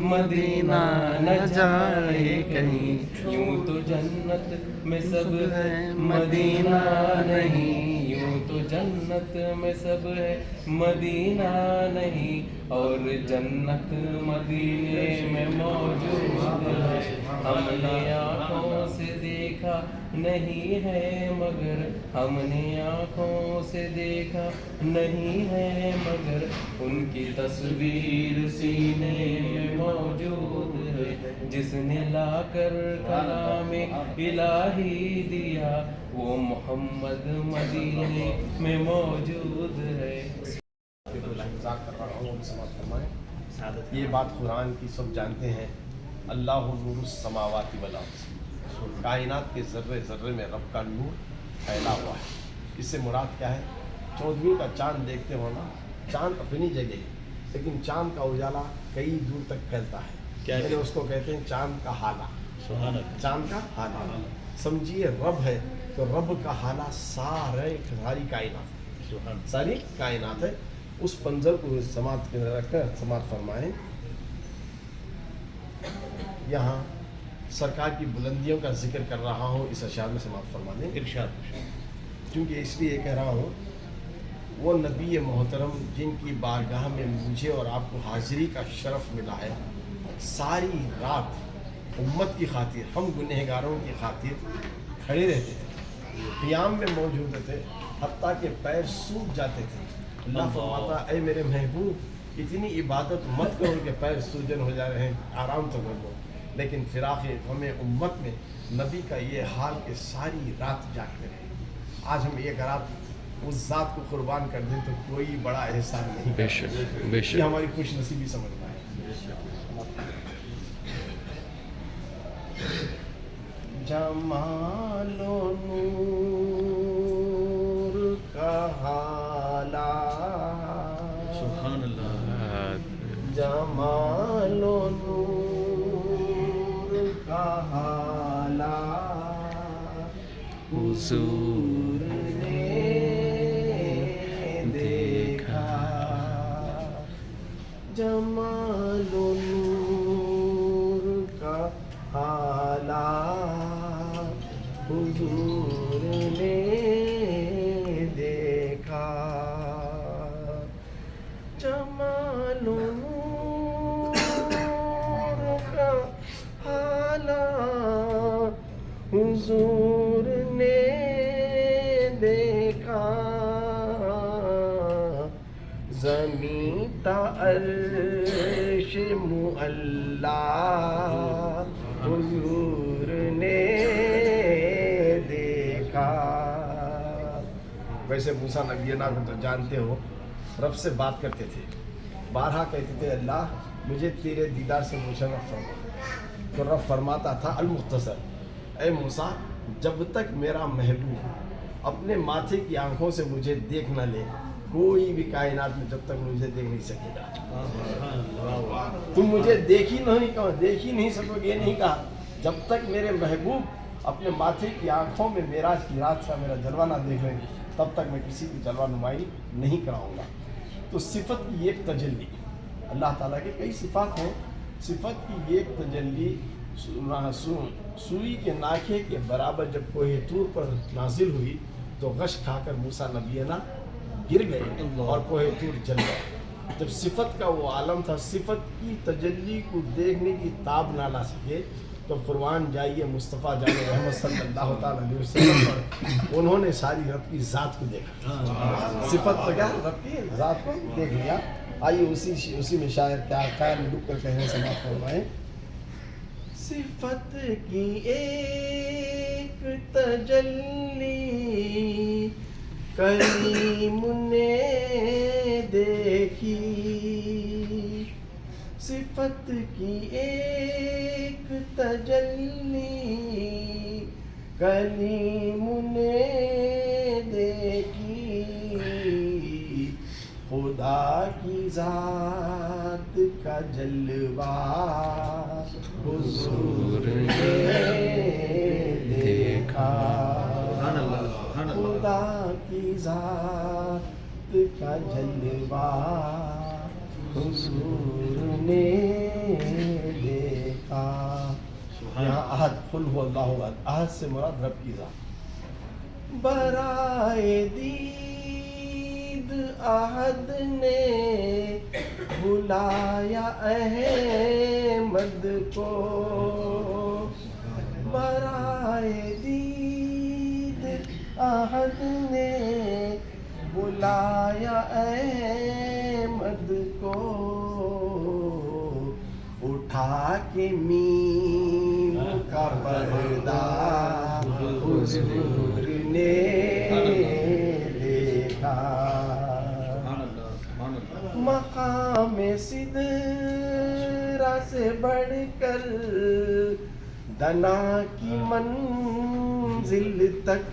مدینہ نہ جائے کہیں یوں تو جنت میں سب ہے مدینہ نہیں یوں تو جنت میں سب ہے مدینہ نہیں اور جنت مدینے میں موجود ہے ہم نے آنکھوں سے دیکھا نہیں ہے مگر ہم نے آنکھوں سے دیکھا نہیں ہے مگر ان کی تصویر سینے میں موجود ہے جس نے لا کر کلام الہی دیا وہ محمد مدینے میں موجود ہے یہ بات قرآن کی سب جانتے ہیں اللہ نور السماوات والارض کائنات کے ذرے ذرے میں رب کا نور پھیلا ہوا ہے اس سے مراد کیا ہے 14ویں کا چاند دیکھتے ہو نا چاند اپنی جگہ ہے لیکن چاند کا اجالا کئی دور تک پھیلتا ہے یعنی اس کو کہتے ہیں چاند کا حالہ چاند کا حالہ سمجھیے رب ہے تو رب کا حالہ ساری کائنات ہے اس منظر کو سماعت کے رکھ کر سماعت فرمائیں یہاں سرکار کی بلندیوں کا ذکر کر رہا ہوں اس اشعار میں سماعت فرما دیں ارشاد کیونکہ اس لیے کہہ رہا ہوں وہ نبی محترم جن کی بارگاہ میں مجھے اور آپ کو حاضری کا شرف ملا ہے ساری رات امت کی خاطر ہم گنہگاروں کی خاطر کھڑے رہتے تھے قیام میں موجود تھے حتیٰ کہ پیر سوکھ جاتے تھے اللہ فرماتا اے میرے محبوب اتنی عبادت مت کرو کہ پیر سوجن ہو جا رہے ہیں آرام تو کر لو لیکن فراق ہمیں امت میں نبی کا یہ حال کہ ساری رات جاگتے رہے آج ہم ایک رات اس ذات کو قربان کر دیں تو کوئی بڑا احسان نہیں بے شک یہ ہماری خوش نصیبی سمجھنا ہے جمال و نور کا حالہ سبحان اللہ جمال و نور کا حالہ حضور نے دیکھا جمال و نور کا حالہ حضور نے دیکھا جمال و نور کا حالہ حضور نے دیکھا زمین تا عرش معلا حضور نے دیکھا ویسے موسیٰ نبی کو تو جانتے ہو رب سے بات کرتے تھے بارہا کہتے تھے اللہ مجھے تیرے دیدار سے مشرف فرما تو رب فرماتا تھا المختصر اے موسیٰ جب تک میرا محبوب اپنے ماتھے کی آنکھوں سے مجھے دیکھ نہ لے کوئی بھی کائنات میں جب تک مجھے دیکھ نہیں سکے گا تم مجھے دیکھ ہی نہیں سکو گے یہ نہیں کہا جب تک میرے محبوب اپنے ماتھے کی آنکھوں میں معراج کی رات کا میرا جلوہ نہ دیکھ لیں تب تک میں کسی کی جلوہ نمائی نہیں کراؤں گا۔ تو صفت کی ایک تجلی، اللہ تعالیٰ کے کئی صفات ہیں، صفت کی ایک تجلی سوئی کے ناکھے کے برابر جب کوہ طور پر نازل ہوئی تو غش کھا کر موسیٰ نبینا گر گئے اور کوہ طور جل گئے۔ جب صفت کا وہ عالم تھا، صفت کی تجلی کو دیکھنے کی تاب نہ لا سکے تو قربان جائیے مصطفیٰ جان رحمت صلی اللہ تعالیٰ علیہ وسلم پر انہوں نے ساری رب کی ذات کو دیکھا، صفت تو کیا رب کی ذات کو دیکھ لیا۔ آئیے اسی میں شاعر کیا خیال رک کر کہنے سماعت فرمائیں۔ صفت کی ایک تجلی کریم نے دیکھی، صفت کی ایک تجلی کریم نے دیکھی، خدا کی ذات کا جلوہ حضور نے دیکھا، خدا کی ذات کا جلوہ حضور نے دیکھا۔ یہاں احد، قل هو اللہ احد، احد سے مراد رب کی ذات۔ برائے دید احد نے بلایا احمد کو، برائے دید احد نے بلایا احمد کو، اٹھا کے میم کا پردہ حضور نے دیکھا، مقام سدرہ سے بڑھ کر دنا کی منزل تک،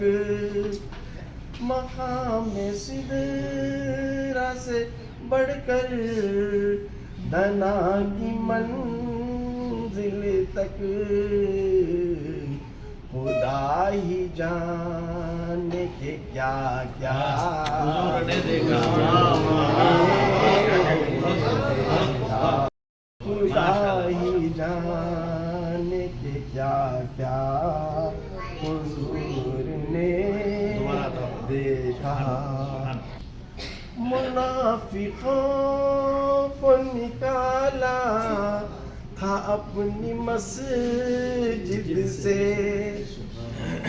مقام سدرہ سے بڑھ کر دنا کی منزل تک، خدا ہی جانے کے کیا کیا حضور نے دیکھا، خدا ہی جانے کے کیا کیا حضور نے دیکھا۔ منافقوں کو نکالا تھا اپنی مسجد سے،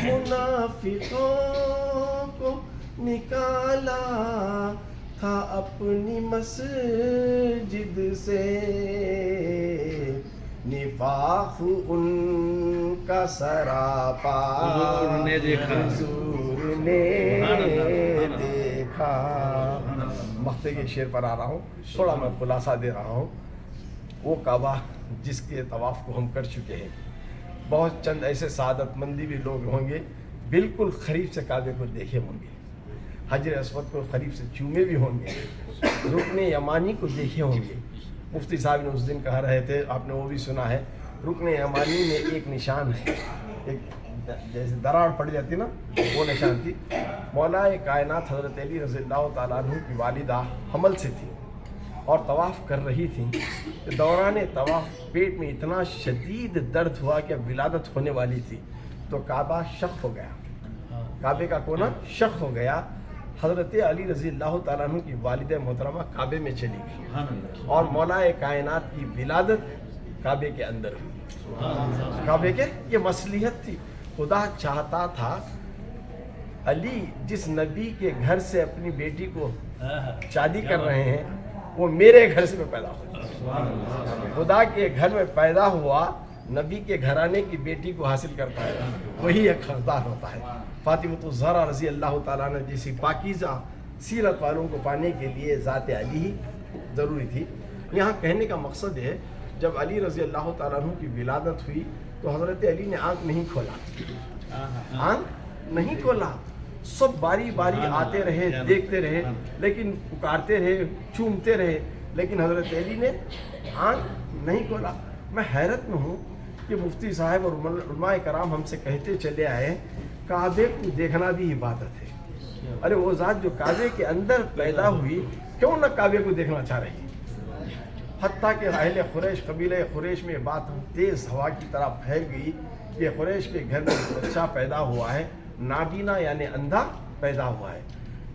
منافقوں کو نکالا تھا اپنی مسجد سے، نفاق ان کا سراپا حضور نے دیکھا، حضور نے دیکھا۔ مقطع کے شعر پر آ رہا ہوں، تھوڑا میں خلاصہ دے رہا ہوں۔ وہ کعبہ جس کے طواف کو ہم کر چکے ہیں، بہت چند ایسے سعادت مندی بھی لوگ ہوں گے بالکل قریب سے کعبے کو دیکھے ہوں گے، حجر اسود کو قریب سے چومے بھی ہوں گے، رکن یمانی کو دیکھے ہوں گے۔ مفتی صاحب نے اس دن کہا رہے تھے، آپ نے وہ بھی سنا ہے، رکن یمانی میں ایک نشان ہے، ایک جیسے دراڑ پڑ جاتی نا وہ نشان تھی۔ مولا کائنات حضرت علی رضی اللہ تعالیٰ عنہ کی والدہ حمل سے تھی اور طواف کر رہی تھیں، دوران طواف پیٹ میں اتنا شدید درد ہوا کہ ولادت ہونے والی تھی، تو کعبہ شق ہو گیا، کعبے کا کونا شق ہو گیا۔ حضرت علی رضی اللہ تعالیٰ عنہ کی والدہ محترمہ کعبے میں چلی گئی اور مولا کائنات کی ولادت کعبے کے اندر ہوئی۔ کعبے کے یہ مصلحت تھی، خدا چاہتا تھا علی جس نبی کے گھر سے اپنی بیٹی کو شادی کر رہے ہیں وہ میرے گھر سے میں پیدا ہوا، خدا کے گھر میں پیدا ہوا نبی کے گھرانے کی بیٹی کو حاصل کرتا ہے وہی ایک حقدار ہوتا ہے۔ فاطمۃ الزہرا رضی اللہ تعالیٰ عنہ جیسی پاکیزہ سیرت والوں کو پانے کے لیے ذات علی ہی ضروری تھی۔ یہاں کہنے کا مقصد ہے جب علی رضی اللہ تعالیٰ عنہ کی ولادت ہوئی تو حضرت علی نے آنکھ نہیں کھولا، آنکھ نہیں کھولا، سب باری باری آتے رہے، دیکھتے رہے، لیکن پکارتے رہے، چومتے رہے، لیکن حضرت علی نے آنکھ نہیں کھولا۔ میں حیرت میں ہوں کہ مفتی صاحب اور علماء کرام ہم سے کہتے چلے آئے کعبے کو دیکھنا بھی عبادت ہے. ارے وہ ذات جو کعبے کے اندر پیدا ہوئی کیوں نہ کعبے کو دیکھنا چاہ رہی ہے؟ حتیٰ کہ اہل قریش قبیلہ قریش میں بات تیز ہوا کی طرح پھیل گئی کہ قریش کے گھر میں بچہ پیدا ہوا ہے، نابینا یعنی اندھا پیدا ہوا ہے.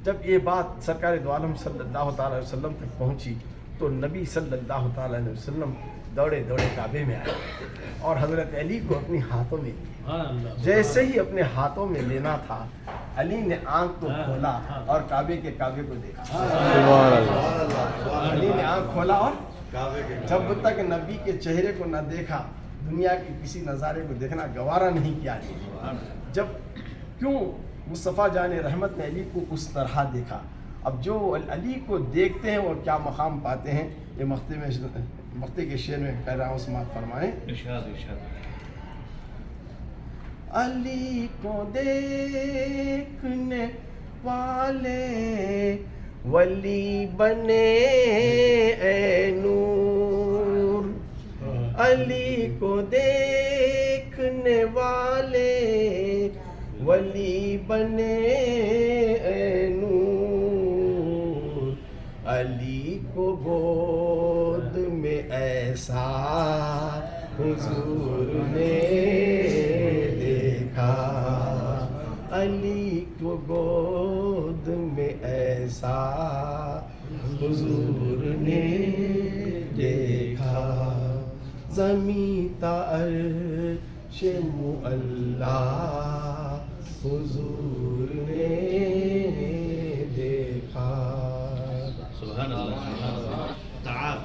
جب یہ بات سرکار دو عالم صلی اللہ تعالی وسلم تک پہنچی تو نبی صلی اللہ تعالی علیہ وسلم دوڑے دوڑے کعبے میں آئے اور حضرت علی کو اپنے ہاتھوں میں لیے. جیسے ہی اپنے ہاتھوں میں لینا تھا علی نے آنکھ کو کھولا اور کعبے کو دیکھا. علی نے آنکھ کھولا اور جب تک نبی کے چہرے کو نہ دیکھا دنیا کے کسی نظارے کو دیکھنا گوارا نہیں کیا. جب کیوں مصطفیٰ جان رحمت نے علی کو اس طرح دیکھا. اب جو علی کو دیکھتے ہیں وہ کیا مقام پاتے ہیں، یہ مقتے کے شعر میں کہہ رہا ہوں، سماعت فرمائیں. علی کو دیکھنے والے ولی بنے اے نور، علی کو دیکھنے والے ولی بنے اے نور، علی کو گود میں ایسا حضور نے دیکھا، علی کو گود میں ایسا حضور نے دیکھا. زمین تا عرش معلا حضور نے دیکھا. سبحان اللہ سبحان اللہ. تعال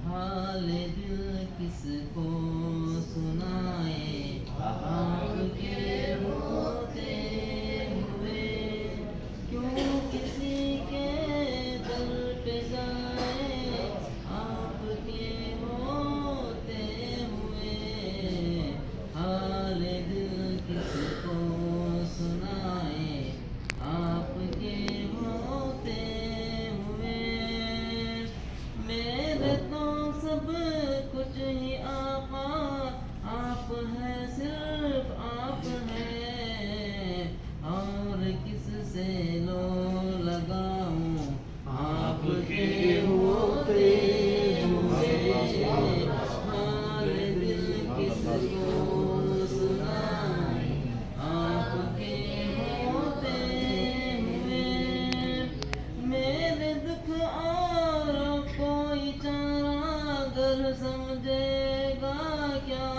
حال دل کس کو سنائے آپ کے ہوتے ہوئے، کیوں کسی کے دل پہ جائے آپ کے ہوتے ہوئے. حال دل کس کو سنائے آپ کے ہوتے ہوئے، میرے تو سب کچھ ہی آقا آپ ہیں، صرف آپ ہیں، اور کس سے لو لگاؤں آپ کے ہوتے ہوئے. حال دل کس کو سنائے آپ کے ہوتے ہوئے، میرے دکھ اور کوئی چارہ گر سمجھے گا کیا،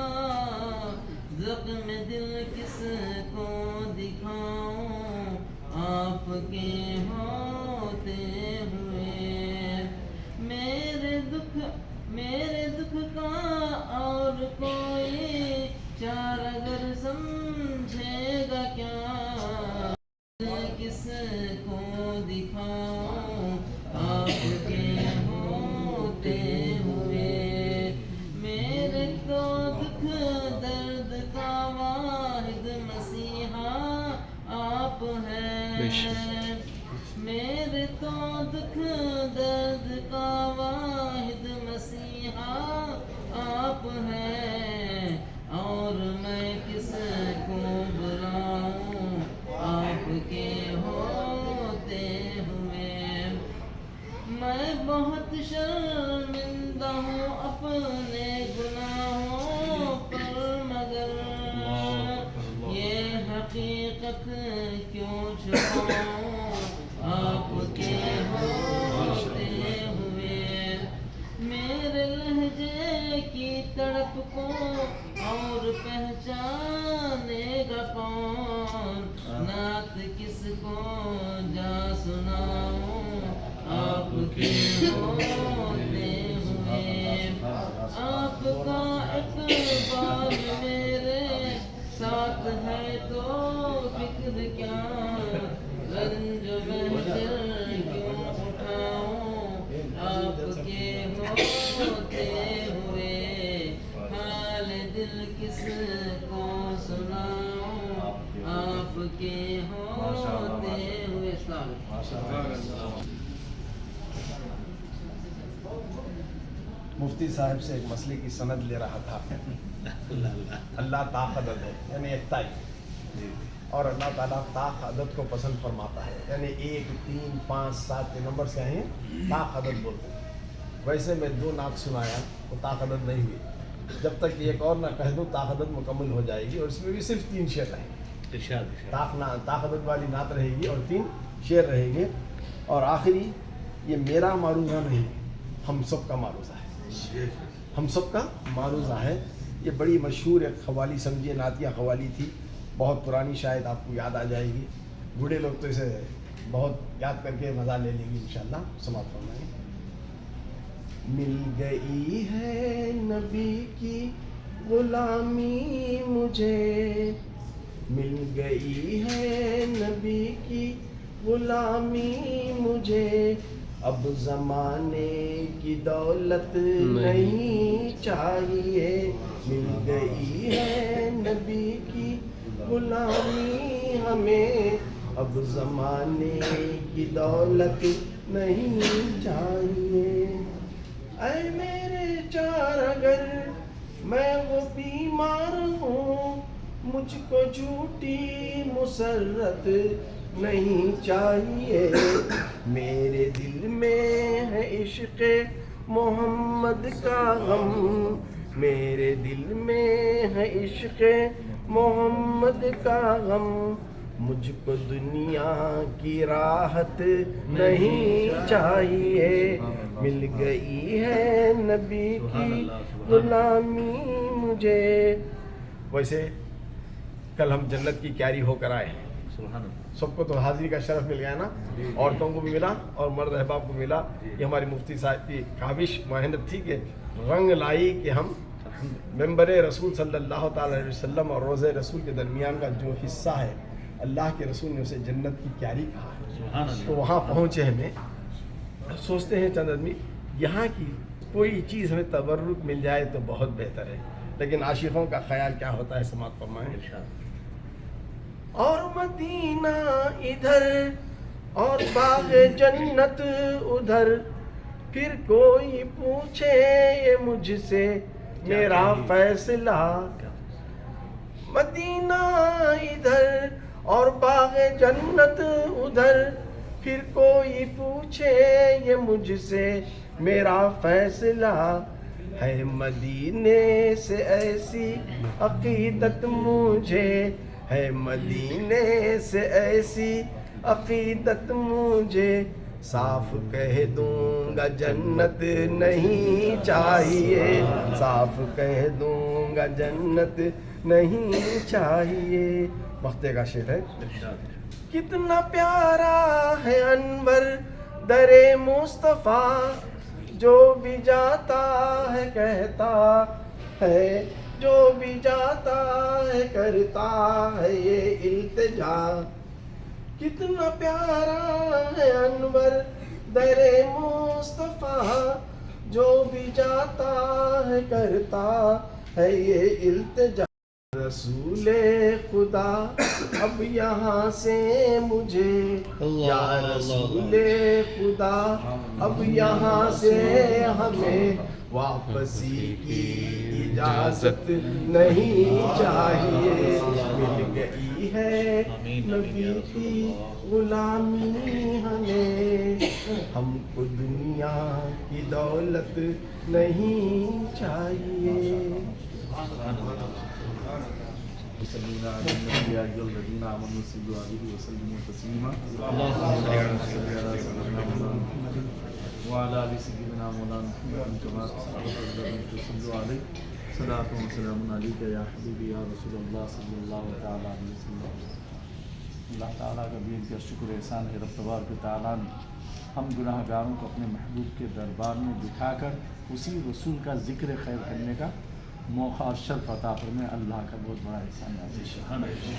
زخم دل کس کو دکھاؤں آپ کے ہوتے ہوئے. میرے دکھ کا اور کوئی چارہ گر سمجھے گا کیا، کس کو دکھاؤں آپ کے ہوتے ہوئے. میرے تو دکھ درد کا واحد مسیحا آپ ہیں، میرے تو دکھ درد کا واحد مسیحا آپ ہیں، اور میں کس کو بلاؤں آپ کے ہوتے ہوئے. میں بہت شرمندہ ہوں اپنے گناہوں پر، مگر یہ حقیقت کیوں چھپاؤں آپ کے ہوتے ہوئے. میرے لہجے کی تڑپ کو اور پہچانے گا کون، نعت کس کو جا سناؤں آپ کے ہوتے ہوئے. آپ کا اقبال میرے ساتھ ہے تو فکر کیا، رنج محشر کیوں اٹھاؤں آپ کے ہوتے ہوئے حال دل کس کو سناؤں آپ کے ہوتے ہوئے. مفتی صاحب سے ایک مسئلے کی سند لے رہا تھا. اللہ طاقت ہے یعنی ایکتا ہی، اور اللہ تعالیٰ طاقت کو پسند فرماتا ہے، یعنی 1 3 5 7 کے نمبر سے ہیں طاقت بولتے ہیں. ویسے میں 2 نعت سنایا وہ طاقت نہیں ہوئی، جب تک ایک اور نہ کہہ دوں طاقت مکمل ہو جائے گی، اور اس میں بھی صرف 3 شعر رہیں گے. طاقت والی نعت رہے گی اور 3 شعر رہیں گے. اور آخری یہ میرا معروضہ نہیں، ہم سب کا معروضہ ہے، ہم سب کا معروضہ ہے. یہ بڑی مشہور ایک قوالی سمجھیے، نعتیہ قوالی تھی، بہت پرانی، شاید آپ کو یاد آ جائے گی. بوڑھے لوگ تو اسے بہت یاد کر کے مزہ لے لیں گے انشاءاللہ. سماعت فرمائیں. مل گئی ہے نبی کی غلامی مجھے، مل گئی ہے نبی کی غلامی مجھے، اب زمانے کی دولت نہیں چاہیے. مل گئی ہے نبی کی غلامی ہمیں، اب زمانے کی دولت نہیں چاہیے. اے میرے چار اگر میں وہ بیمار ہوں، مجھ کو جھوٹی مسرت نہیں چاہیے. میرے دل میں ہے عشق محمد کا غم، میرے دل میں ہے عشق محمد کا غم، مجھ کو دنیا کی راحت نہیں چاہیے. مل گئی ہے نبی کی غلامی مجھے. ویسے کل ہم جنت کی کیاری ہو کر آئے ہیں، سب کو تو حاضری کا شرف مل گیا نا، عورتوں کو بھی ملا اور مرد احباب کو ملا. یہ ہماری مفتی صاحب کی کاوش محنت تھی کہ رنگ لائی کہ ہم ممبر رسول صلی اللہ تعالی علیہ وسلم اور روضہ رسول کے درمیان کا جو حصہ ہے، اللہ کے رسول نے اسے جنت کی کیاری کہا. تو وہاں پہنچے ہمیں، سوچتے ہیں چند آدمی یہاں کی کوئی چیز ہمیں تبرک مل جائے تو بہت بہتر ہے، لیکن عاشقوں کا خیال کیا ہوتا ہے. سماعت فرمائیں. اور مدینہ ادھر اور باغ جنت ادھر، پھر کوئی پوچھے یہ مجھ سے میرا فیصلہ. مدینہ ادھر اور باغ جنت ادھر، پھر کوئی پوچھے یہ مجھ سے میرا فیصلہ. ہے مدینے سے ایسی عقیدت مجھے، ہے مدینے سے ایسی عقیدت مجھے، صاف کہہ دوں گا جنت نہیں چاہیے، صاف کہہ دوں گا جنت نہیں چاہیے. وقتے کا شعر ہے. کتنا پیارا ہے انور در مصطفیٰ، جو بھی جاتا ہے کہتا ہے، جو بھی جاتا ہے کرتا ہے یہ التجا. کتنا پیارا ہے انور در مصطفیٰ، جو بھی جاتا ہے کرتا ہے یہ التجا. رسول خدا اب یہاں سے مجھے، یا رسول خدا اب یہاں سے ہمیں واپسی کی اجازت نہیں چاہیے. مل گئی ہے نبی کی غلامی ہمیں، ہم کو دنیا کی دولت نہیں چاہیے. وعلى آل سيدنا مولانا محمد كما صلوا عليه صلاة وسلام عليك يا حبيبي يا رسول الله صلی اللہ تعالیٰ علیہ وسلم. اللہ تعالیٰ کا بھی ان کا شکر احسان ہے، رب تبارک تعالیٰ نے ہم گناہ گاروں کو اپنے محبوب کے دربار میں بٹھا کر اسی رسول کا ذکر خیر کرنے کا موقع اور شرف عطا فرمائے. اللہ کا بہت بڑا احسان ہے.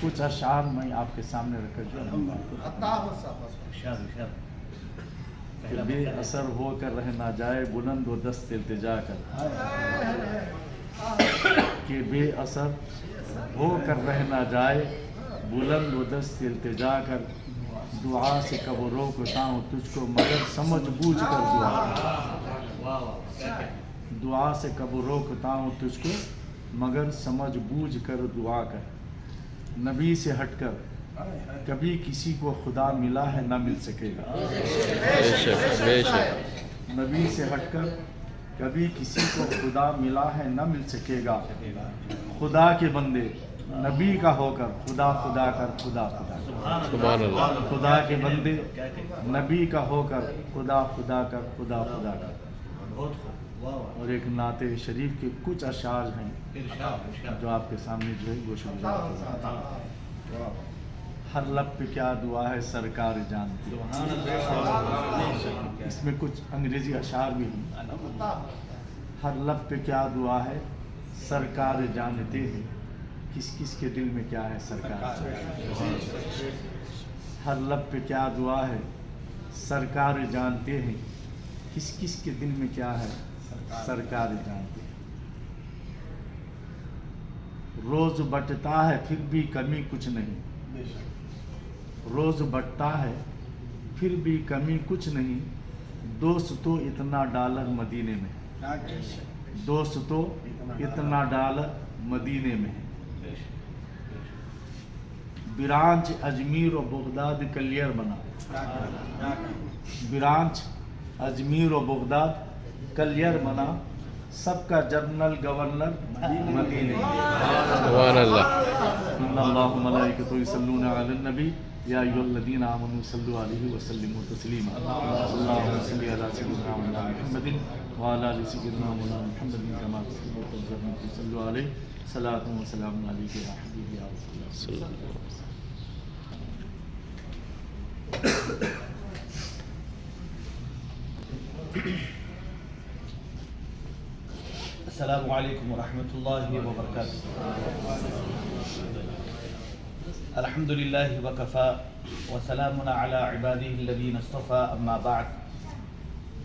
کچھ اشعار میں آپ کے سامنے رکھ کر کہ بے اثر ہو کر رہ نہ جائے بلند و دست التجا کر. کہ بے اثر ہو کر رہ نہ جائے بلند و دست التجا کر. دعا سے کب روکتا ہوں تجھ کو مگر سمجھ بوجھ کر دعا. دعا سے کب روکتا ہوں تجھ کو مگر سمجھ بوجھ کر دعا کر. نبی سے ہٹ کر کبھی کسی کو خدا ملا ہے نہ مل سکے گا. بے شک بے شک. نبی سے ہٹ کر کبھی کسی کو خدا ملا ہے نہ مل سکے گا. خدا کے بندے نبی کا ہو کر خدا خدا کر خدا خدا. سبحان اللہ. خدا کے بندے نبی کا ہو کر خدا خدا کر خدا خدا کر. اور ایک نعت شریف کے کچھ اشعار ہیں جو آپ کے سامنے جو ہے گوش گزار کرتا ہوں. ہر لب پہ کیا دعا ہے سرکار جانتی. اس میں کچھ انگریزی اشعار بھی ہیں. ہر لب پہ کیا دعا ہے سرکار جانتے ہیں کس کس کے دل میں کیا ہے سرکار. ہر لب پہ کیا دعا ہے سرکار جانتے ہیں کس کس کے دل میں کیا ہے سرکار جانتے ہیں. روز بٹتا ہے پھر بھی کمی کچھ نہیں. روز بٹتا ہے پھر بھی کمی کچھ نہیں. دوست تو اتنا ڈالر مدینے میں. دوست تو اتنا ڈالر مدینے میں. برانچ اجمیر و بغداد کلیئر بنا. برانچ اجمیر و بغداد کلیئر بنا. سب کا جنرل گورنر مدینے. سبحان اللہ. ان اللہ ملائکۃ یصلون علی النبی یا ایھا الذین آمنوا صلوا علیہ وسلموا تسلیما. اللهم صل علی سیدنا محمد وعلی آل سیدنا محمد کما صلوا علیہ. صلاۃ و سلام علیک یا حبیبی یا رسول اللہ. السلام علیکم ورحمۃ اللہ وبرکاتہ. الحمد للہ وکفا وسلام علی عبادہ الذین اصطفى اما بعد.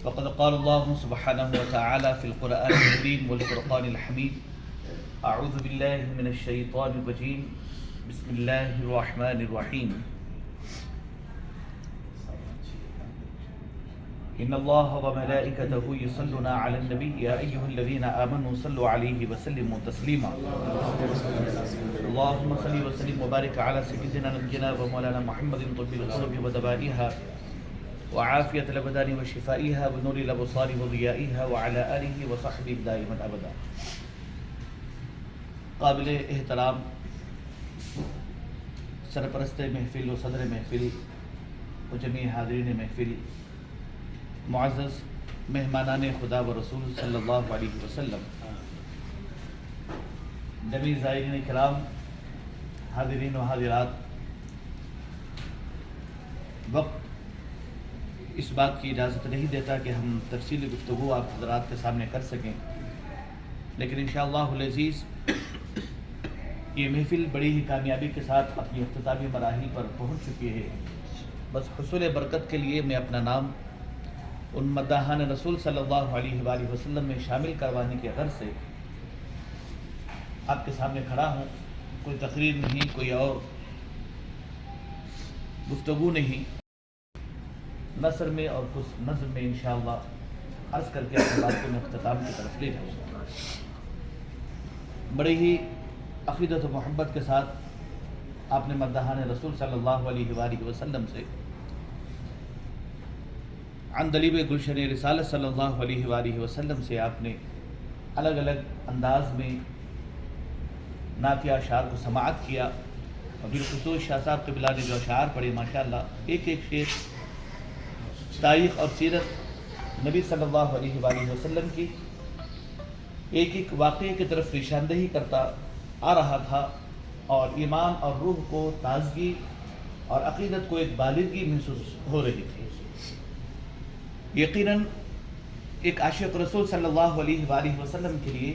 وقد قال اللہ سبحانہ وتعالی فی القرآن الکریم والفرقان الحمید. اعوذ باللہ من الشیطان الرجیم. بسم اللہ الرحمن الرحیم. ان اللہ وملائکتہ یصلون علی النبی یا ایھا الذین آمنوا صلوا علیہ وسلموا تسلیما. اللهم صل وسلم وبارك على سيدنا نبينا ومولانا محمد طب القلوب ودوائها وعافية الأبدان وشفائها ونور الأبصار وضيائها وعلى آله وصحبه دائما أبدا. قابل احترام سرپرست محفل و صدر محفل و جمیع حاضرین محفل، معزز مہمانان خدا و رسول صلی اللہ علیہ وسلم، جمیع زائرین کرام، حاضرین و حاضرات، وقت اس بات کی اجازت نہیں دیتا کہ ہم تفصیلی گفتگو آپ حضرات کے سامنے کر سکیں، لیکن انشاءاللہ العزیز یہ محفل بڑی ہی کامیابی کے ساتھ اپنی اختتامی مراحل پر پہنچ چکی ہے. بس حصول برکت کے لیے میں اپنا نام ان مداحان رسول صلی اللہ علیہ وآلہ وسلم میں شامل کروانے کے غرض سے آپ کے سامنے کھڑا ہوں. کوئی تقریر نہیں، کوئی اور گفتگو نہیں، نثر میں اور کچھ نظم میں انشاءاللہ عرض کر کے اپنے بات کو اختتام کی طرف لے جاؤں. بڑے ہی عقیدت و محبت کے ساتھ آپ نے مداحان رسول صلی اللہ علیہ وآلہ وسلم سے عندلیب گلشن رسالت صلی اللہ علیہ وآلہ وسلم سے آپ نے الگ الگ انداز میں نعتیہ اشعار کو سماعت کیا، اور بالخصوص شاہ صاحب قبلہ نے جو اشعار پڑھے ماشاءاللہ ایک ایک شعر تاریخ اور سیرت نبی صلی اللہ علیہ وآلہ وسلم کی ایک ایک واقعے کی طرف نشاندہی کرتا آ رہا تھا، اور ایمان اور روح کو تازگی اور عقیدت کو ایک بالغی محسوس ہو رہی تھی. یقیناً ایک عاشق رسول صلی اللہ علیہ وآلہ وسلم کے لیے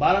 12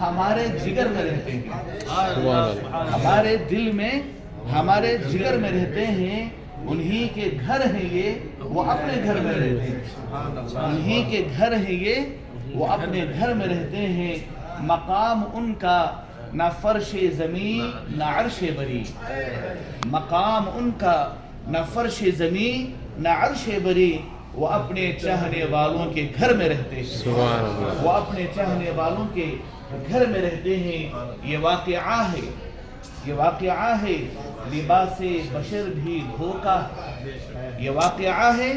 ہمارے جگر میں رہتے ہیں، سبحان اللہ، ہمارے دل میں، ہمارے جگر میں رہتے ہیں، انہی کے گھر ہیں یہ، وہ اپنے گھر میں رہتے ہیں، انہی کے گھر ہیں یہ، وہ اپنے گھر میں رہتے ہیں، مقام ان کا نہ فرش زمین نہ عرش بری، مقام ان کا نہ فرش زمین نہ عرش بری، وہ اپنے چاہنے والوں کے گھر میں رہتے ہیں، سبحان اللہ، وہ اپنے چاہنے والوں کے گھر میں رہتے ہیں۔ یہ واقعہ ہے، یہ واقعہ ہے، لباس بشر بھی دھوکا، یہ واقعہ ہے،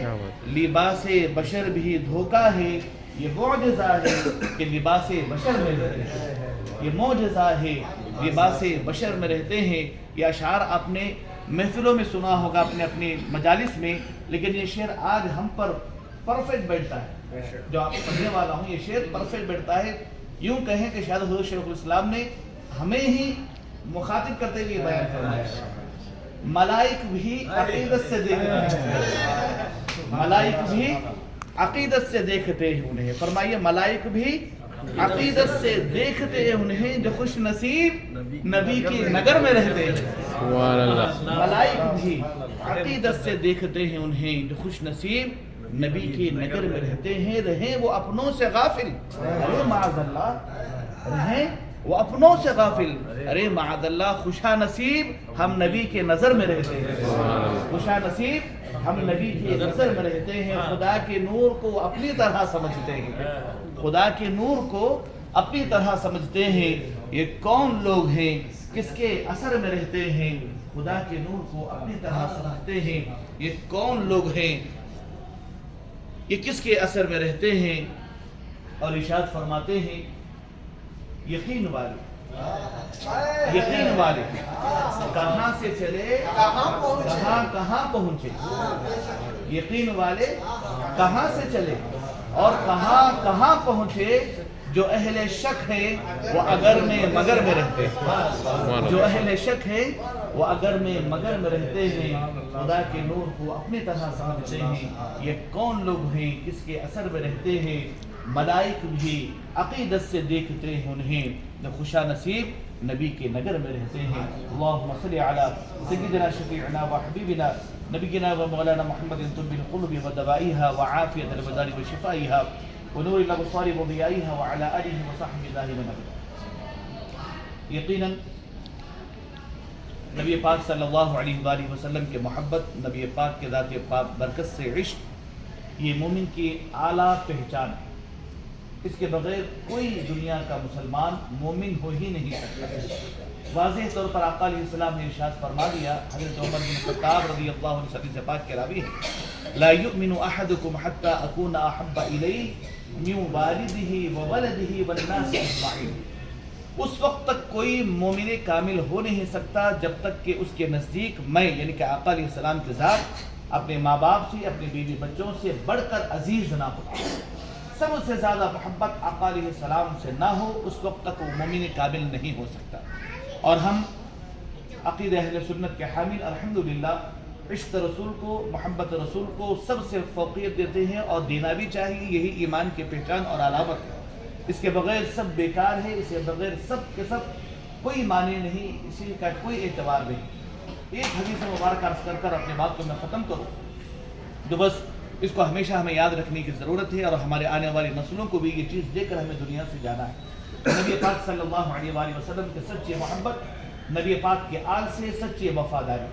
لباس بشر بھی دھوکا ہے، یہ معجزہ ہے کہ لباس بشر میں رہتے ہیں، یہ معجزہ ہے لباس بشر میں رہتے ہیں۔ یہ اشعار آپ نے محفلوں میں سنا ہوگا، اپنے اپنے مجالس میں، لیکن یہ شعر آج ہم پر پرفیکٹ بیٹھتا ہے، جو آپ پڑھنے والا ہوں، یہ شعر پرفیکٹ بیٹھتا ہے۔ یوں کہیں کہ شاید حضرت شیخ الاسلام نے ہمیں ہی مخاطب کرتے ہوئے بیان فرمایا، ملائک بھی عقیدت سے دیکھتے ہیں، ملائک بھی عقیدت سے دیکھتے ہیں انہیں، فرمائیے ملائک بھی عقیدت سے دیکھتے ہیں انہیں، جو خوش نصیب نبی کے نگر میں رہتے ہیں، سبحان اللہ، ملائک بھی عقیدت سے دیکھتے ہیں انہیں، جو خوش نصیب نبی کے نگر میں رہتے ہیں، رہیں وہ اپنوں سے غافل، ارے معاذ اللہ، رہیں وہ اپنوں سے غافل، ارے معاذ اللہ، خوشا نصیب ہم نبی کے نظر میں رہتے ہیں، خوشا نصیب ہم نبی کے نظر میں رہتے ہیں، خدا کے نور کو اپنی طرح سمجھتے ہیں، خدا کے نور کو اپنی طرح سمجھتے ہیں۔ یہ کون لوگ ہیں، کس کے اثر میں رہتے ہیں، خدا کے نور کو اپنی طرح سمجھتے ہیں، یہ کون لوگ ہیں، یہ کس کے اثر میں رہتے ہیں۔ اور ارشاد فرماتے ہیں، یقین والے، یقین والے کہاں سے چلے کہاں پہنچے، یقین والے کہاں سے چلے اور کہاں پہنچے، جو اہل شک ہے وہ اگر میں مگر میں رہتے ہیں، جو اہل شک ہے وہ اگر میں مگر میں رہتے ہیں، خدا کے نور کو اپنی طرح سمجھتے ہیں۔ یہ کون لوگ ہیں، کس کے اثر میں رہتے ہیں، ملائک بھی عقیدت سے دیکھتے ہیں انہیں، جو خوشا نصیب نبی کے نگر میں رہتے ہیں۔ اللہم صلی علی سیدنا شفیعنا و حبیبنا نبینا و مولانا محمد طب القلوب و دوائها وعافیت الابدان و شفائها ونور الابصار و ضیائها وعلى آلہ و صحبہ دائما ابدا۔ یقیناً نبی پاک صلی اللہ علیہ وآلہ وسلم کے محبت، نبی پاک کے ذات پاک برکت سے عشق، یہ مومن کی اعلیٰ پہچان ہے، اس کے بغیر کوئی دنیا کا مسلمان مومن ہو ہی نہیں سکتا۔ واضح طور پر آقا علیہ السلام نے ارشاد فرما دیا، حضرت عمر بن خطاب رضی اللہ عنہ سے حدیث پاک کے راوی ہے، لا یؤمن احدکم حتی اکون احب الیہ من والدہ وولدہ والناس اجمعین۔ اس وقت تک کوئی مومن کامل ہو نہیں سکتا جب تک کہ اس کے نزدیک میں، یعنی کہ آقا علیہ السلام کے ذات اپنے ماں باپ سے، اپنے بیوی بچوں سے بڑھ کر عزیز نہ ہو، سب سے زیادہ محبت آقا علیہ السلام سے نہ ہو، اس وقت تک وہ مومن کامل نہیں ہو سکتا۔ اور ہم عقیدہ اہل سنت کے حامل الحمدللہ عشق رسول کو، محبت رسول کو سب سے فوقیت دیتے ہیں، اور دینا بھی چاہیے، یہی ایمان کی پہچان اور علامت ہے۔ اس کے بغیر سب بیکار ہے، اس کے بغیر سب کے سب کوئی معنی نہیں، اسی کا کوئی اعتبار نہیں۔ ایک حدیث مبارک عرض کر کر اپنے بات کو میں ختم کروں، جو بس اس کو ہمیشہ ہمیں یاد رکھنے کی ضرورت ہے، اور ہمارے آنے والی نسلوں کو بھی یہ چیز دے کر ہمیں دنیا سے جانا ہے۔ نبی پاک صلی اللہ علیہ وآلہ وسلم کے سچی محبت، نبی پاک کے آل سے سچی وفاداری۔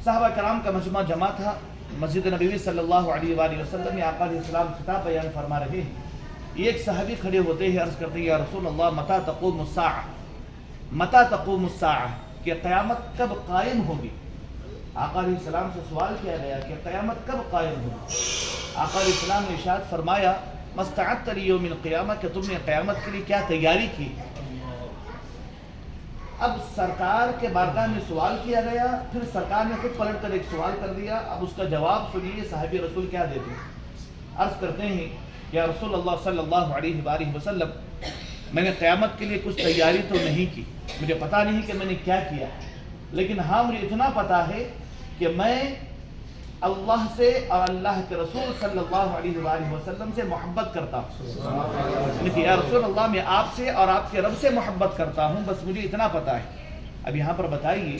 صحابہ کرام کا مجمع جمع تھا مسجد نبوی صلی اللہ علیہ وآلہ وسلم میں، آقا علیہ السلام خطاب بیان فرما رہے ہیں۔ ایک صحابی کھڑے ہوتے ہیں، عرض کرتے ہیں، یا رسول اللہ متی تقوم الساعہ، متی تقوم الساعہ، کہ قیامت کب قائم ہوگی؟ آقا علیہ السلام سے سوال کیا گیا کہ قیامت کب قائم ہوگی؟ آقا علیہ السلام نے ارشاد فرمایا، مستعدت لیوم القیامہ، کہ تم نے قیامت کے لیے کیا تیاری کی؟ اب سرکار کے بارگاہ میں سوال کیا گیا، پھر سرکار نے خود پلٹ کر ایک سوال کر دیا، اب اس کا جواب سنیے صحابی رسول کیا دیتے ہیں۔ عرض کرتے ہیں، یا رسول اللہ صلی اللہ علیہ وآلہ وسلم، میں نے قیامت کے لیے کچھ تیاری تو نہیں کی، مجھے پتا نہیں کہ میں نے کیا کیا، لیکن ہاں مجھے اتنا پتا ہے کہ میں اللہ سے اور اللہ کے رسول صلی اللہ علیہ وآلہ وسلم سے محبت کرتا ہوں. کہ یا رسول اللہ میں آپ سے اور آپ کے رب سے محبت کرتا ہوں، بس مجھے اتنا پتا ہے. اب یہاں پر بتائیے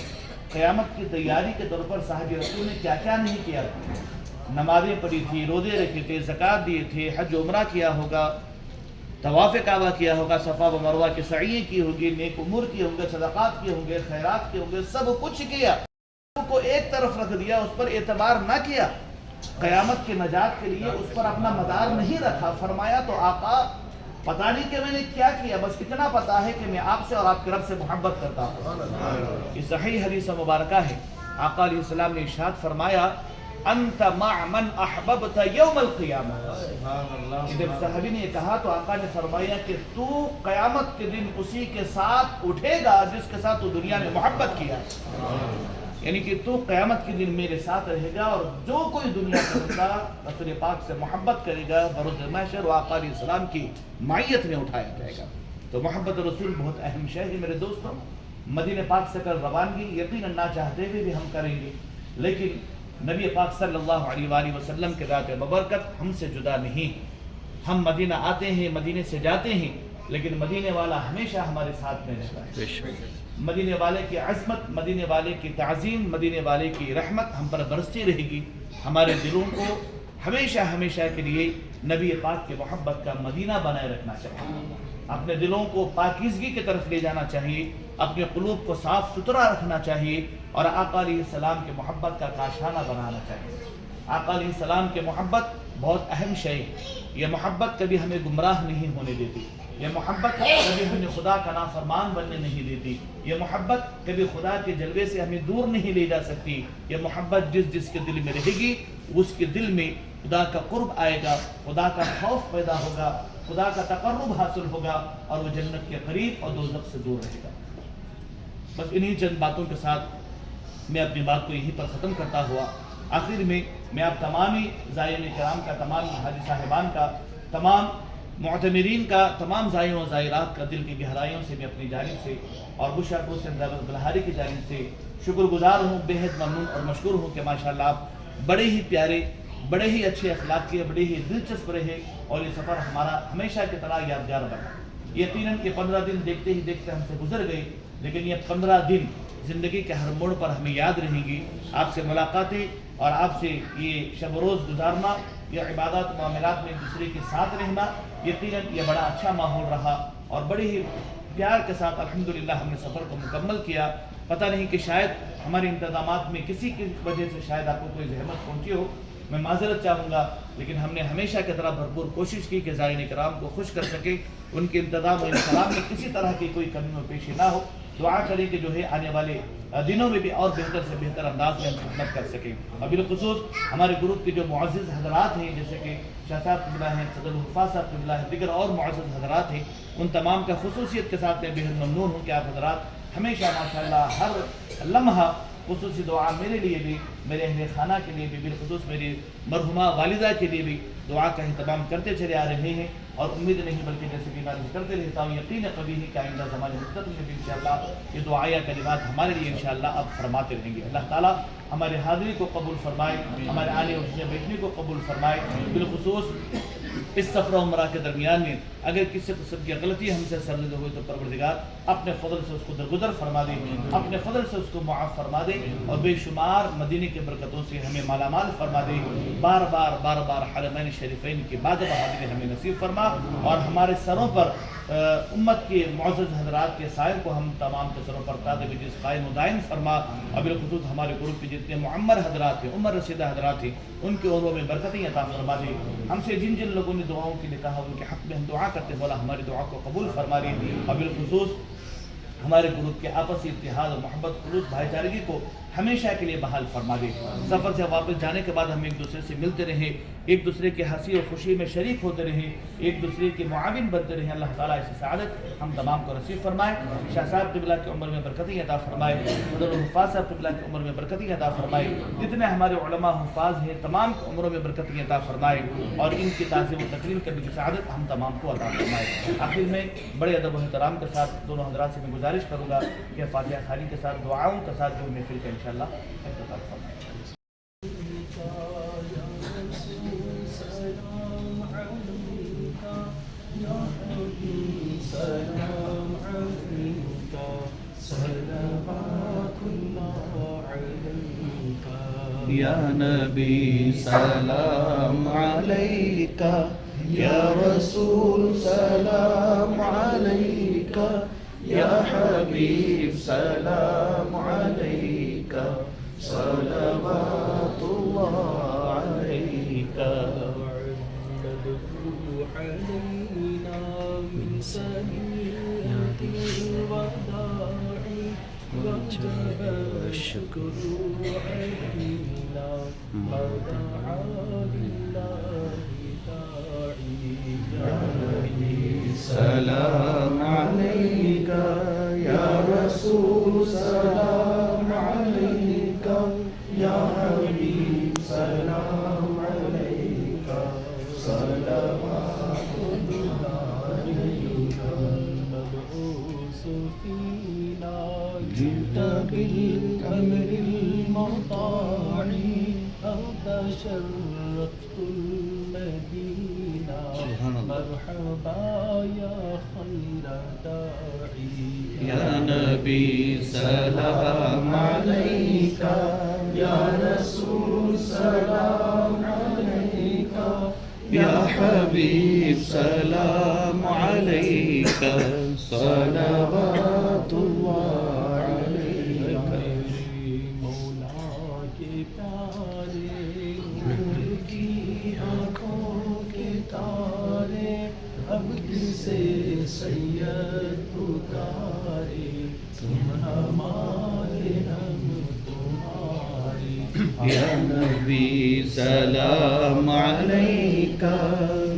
قیامت کی تیاری کے طور پر صاحب رسول نے کیا کیا نہیں کیا. نمازیں پڑھی تھی، روزے رکھے تھے، زکوٰۃ دیے تھے، حج و عمرہ کیا ہوگا، طواف کعبہ کیا ہوگا، صفا و مروہ کی سعییں کی ہوگی، نیک امور کیے ہوں گے، صدقات کیے ہوں گے، خیرات کیے ہوں گے، سب کچھ کیا. کو ایک طرف رکھ دیا، اس پر اعتبار نہ کیا، قیامت کے نجات کے لیے اس پر اپنا مدار نہیں رکھا. فرمایا تو آقا پتہ نہیں کہ میں نے کیا کیا، بس اتنا پتا ہے کہ میں آپ سے اور آپ کے رب سے محبت کرتا ہوں. یہ صحیح حدیث مبارکہ ہے. آقا علیہ السلام نے ارشاد فرمایا انت مع من احببت یوم القیامہ. جب صحابی نے یہ کہا تو آقا نے فرمایا کہ تو قیامت کے دن اسی کے ساتھ اٹھے گا جس کے ساتھ تو دنیا میں محبت کیا. یعنی کہ تو قیامت کے دن میرے ساتھ رہے گا، اور جو کوئی دنیا کے بندہ رسول پاک سے محبت کرے گا بروز محشر وہ آقا علیہ السلام کی معیت میں اٹھایا جائے گا. تو محبت رسول بہت اہم شے ہے میرے دوستوں. مدینہ پاک سے کر روانگی یقیناً نہ چاہتے ہوئے بھی ہم کریں گے، لیکن نبی پاک صلی اللہ علیہ وآلہ وسلم کے ذات ببرکت ہم سے جدا نہیں. ہم مدینہ آتے ہیں، مدینے سے جاتے ہیں، لیکن مدینے والا ہمیشہ ہمارے ساتھ میں رہتا ہے. مدینے والے کی عظمت، مدینے والے کی تعظیم، مدینے والے کی رحمت ہم پر برستی رہے گی. ہمارے دلوں کو ہمیشہ ہمیشہ کے لیے نبی پاک کی محبت کا مدینہ بنائے رکھنا چاہیے. اپنے دلوں کو پاکیزگی کی طرف لے جانا چاہیے، اپنے قلوب کو صاف ستھرا رکھنا چاہیے، اور آقا علیہ السلام کی محبت کا کاشانہ بنانا چاہیے. آقا علیہ السلام کی محبت بہت اہم شے. یہ محبت کبھی ہمیں گمراہ نہیں ہونے دیتی. یہ محبت کبھی ہمیں خدا کا نافرمان بننے نہیں دیتی. یہ محبت کبھی خدا کے جلوے سے ہمیں دور نہیں لے جا سکتی. یہ محبت جس جس کے دل میں رہے گی اس کے دل میں خدا کا قرب آئے گا، خدا کا خوف پیدا ہوگا، خدا کا تقرب حاصل ہوگا، اور وہ جنت کے قریب اور دوزخ سے دور رہے گا. بس انہی چند باتوں کے ساتھ میں اپنی بات کو یہیں پر ختم کرتا ہوا. آخر میں آپ تمامی زائرین کرام کا، تمام حاجی صاحبان کا، تمام معتمرین کا، تمام زائرین و زائرات کا دل کی گہرائیوں سے میں اپنی جانب سے اور بشرا سے بلہاری کی جانب سے شکر گزار ہوں، بے حد ممنون اور مشکور ہوں کہ ماشاءاللہ آپ بڑے ہی پیارے، بڑے ہی اچھے اخلاق کے، بڑے ہی دلچسپ رہے، اور یہ سفر ہمارا ہمیشہ کی طرح یادگار بنا. یقیناً یہ 15 دن دیکھتے ہی دیکھتے ہم سے گزر گئے، لیکن یہ 15 دن زندگی کے ہر موڑ پر ہمیں یاد رہیں گی. آپ سے ملاقاتیں اور آپ سے یہ شب و روز گزارنا، یہ عبادات معاملات میں ایک دوسرے کے ساتھ رہنا، یقیناً یہ بڑا اچھا ماحول رہا، اور بڑے ہی پیار کے ساتھ الحمدللہ ہم نے سفر کو مکمل کیا. پتہ نہیں کہ شاید ہمارے انتظامات میں کسی کی وجہ سے شاید آپ کو کوئی زحمت پہنچی ہو، میں معذرت چاہوں گا، لیکن ہم نے ہمیشہ کی طرح بھرپور کوشش کی کہ زائرین کرام کو خوش کر سکے، ان کے انتظام و انتظام میں کسی طرح کی کوئی کمی و پیشی نہ ہو. دعا کریں کہ جو ہے آنے والے دنوں میں بھی اور بہتر سے بہتر انداز میں ہم خدمت کر سکیں. اور بالخصوص ہمارے گروپ کے جو معزز حضرات ہیں، جیسے کہ شاہ صاحب قبلہ ہیں، صدر الحفاظ صاحب قبلہ ہیں، دیگر اور معزز حضرات ہیں، ان تمام کا خصوصیت کے ساتھ میں بہت ممنون ہوں کہ آپ حضرات ہمیشہ ماشاءاللہ ہر لمحہ خصوصی دعا میرے لیے بھی، میرے اہل خانہ کے لیے بھی، بالخصوص میری مرحومہ والدہ کے لیے بھی دعا کا اہتمام کرتے چلے آ رہے ہیں. اور امید نہیں بلکہ جیسے کہ میں کرتے رہتا ہوں، یقین قوی ہے کہ آئندہ زمانے مستقبل میں بھی انشاءاللہ یہ دعائیہ کلمات ہمارے لیے انشاءاللہ اب فرماتے رہیں گے. اللہ تعالیٰ ہمارے حاضری کو قبول فرمائے، ہمارے آنے اور بیٹھنے کو قبول فرمائے. بالخصوص اس سفر و عمرہ کے درمیان میں اگر کسی قسم کی غلطی ہم سے سرزد ہوئی تو پروردگار اپنے فضل سے اس کو درگزر فرما دے، اپنے فضل سے اس کو معاف فرما دے، اور بے شمار مدینے کی برکتوں سے ہمیں مالا مال فرما دے. بار بار حرمین شریفین کی باد بہادری ہمیں نصیب فرما، اور ہمارے سروں پر امت کے معزز حضرات کے سائر کو ہم تمام کے سروں پر تاج بجز قائم و دائم فرما. اور بالخصوص ہمارے گروپ کے جتنے معمر حضرات ہیں، عمر رسیدہ حضرات ہیں، ان کے عمروں میں برکتیں عطا فرما دے. ہم سے جن جن لوگوں نے دعاؤں کے لیے کہا ان کے حق میں ہم دعا کرتے ہیں، مولا ہماری دعا کو قبول فرما دے. اور بالخصوص ہمارے گروپ کے آپسی اتحاد اور محبت، خلوص، بھائی چارگی کو ہمیشہ کے لیے بحال فرما دے. سفر سے واپس جانے کے بعد ہم ایک دوسرے سے ملتے رہیں، ایک دوسرے کے ہنسی اور خوشی میں شریک ہوتے رہیں، ایک دوسرے کے معاون بنتے رہیں. اللہ تعالیٰ ایسی سعادت ہم تمام کو نصیب فرمائے. شاہ صاحب قبلہ کی عمر میں برکتیں عطا فرمائے، صدر الحفاظ صاحب قبلہ کی عمر میں برکتیں عطا فرمائے. جتنے ہمارے علماء حفاظ ہیں تمام کی عمروں میں برکتیں عطا فرمائے، اور ان کی تعظیم و تکریم کرنے کی سعادت ہم تمام کو عطا فرمائے. آخر میں بڑے ادب و احترام کے ساتھ دونوں حضرات سے میں گزارش کروں گا کہ فاتحہ خوانی کے ساتھ دعاؤں کے ساتھ جو محفل کا انشاءاللہ افتتاح فرمائیں. یا نبی سلام علیکہ یا رسول سلام علیکہ یا حبیب سلام علیکہ صلوات اللہ علیکہ علينا من سنيات الوداع وجب الشكر علينا ودعا لله داعي يا نبي سلام علیکہ یا رسول سلام علیکہ یا حبیب سلام علیکہ صلوات اللہ علیکہ مبعوث فينا جئت بالأمر المطاع أنت شرفت المدينة مرحبا يا خير داعي یا نبی سلام علیکہ یا رسول سلام علیکہ یا حبیب سلام علیکہ صلوات اللہ علیکہ مولا کے پیارے نور کی آنکھوں کے تارے اب کسے سید پکارے تم ہمارے ہم تمہارے یا نبی سلام علیکہ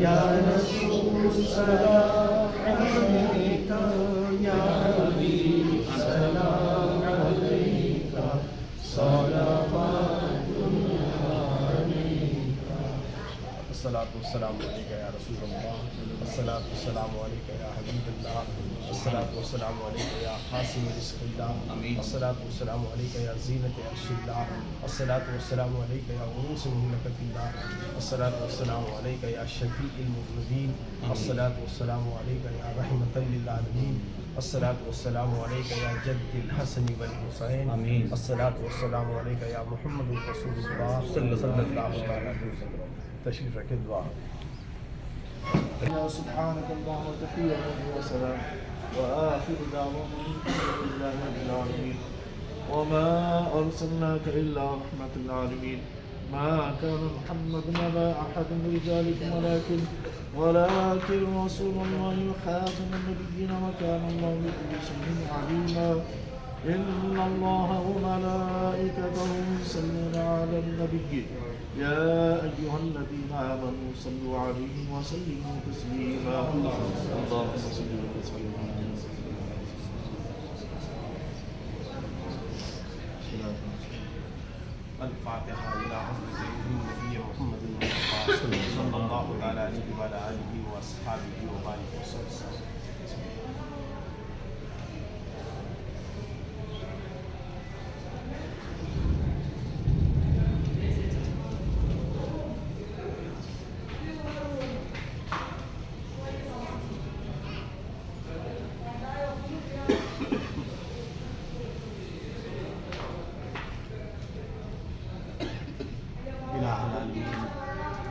یا رسول سلام علیکہ یا حبیب سلام علیکہ صلوات اللہ علیکہ الصلاۃ والسلام علیکہ یا رسول اللہ، الصلاۃ والسلام علیکہ یا حبیب اللہ، الصلاۃ والسلام علیکہ یا قاسم رزق اللہ، الصلاۃ والسلام علیکہ یا زینت عرش اللہ، الصلاۃ والسلام علیکہ یا عروس مملکت اللہ، الصلاۃ والسلام علیکہ یا شفیع المذنبین، الصلاۃ والسلام علیکہ یا رحمۃ للعالمین، الصلاۃ والسلام علیکہ یا جد الحسن والحسین، الصلاۃ والسلام علیکہ یا محمد رسول اللہ صلی اللہ علیہ وسلم۔ تشریف رکھیں، دعا سبحانك اللهم وتحية وسلام وآخر دعوانا الحمد لله رب العالمين وما أرسلناك إلا رحمة للعالمين ما كان محمد أبا أحد من رجالكم ولكن رسول الله وخاتم النبيين وكان الله بكل شيء عليما إن الله وملائكته يصلون على النبي يا أيها الذين آمنوا صلوا عليه وسلموا تسليما اللهم صل وسلم على الفاتحة إلى حضرة النبي محمد المصطفى صلى الله عليه وعلى آله وأصحابه وبارك وسلم۔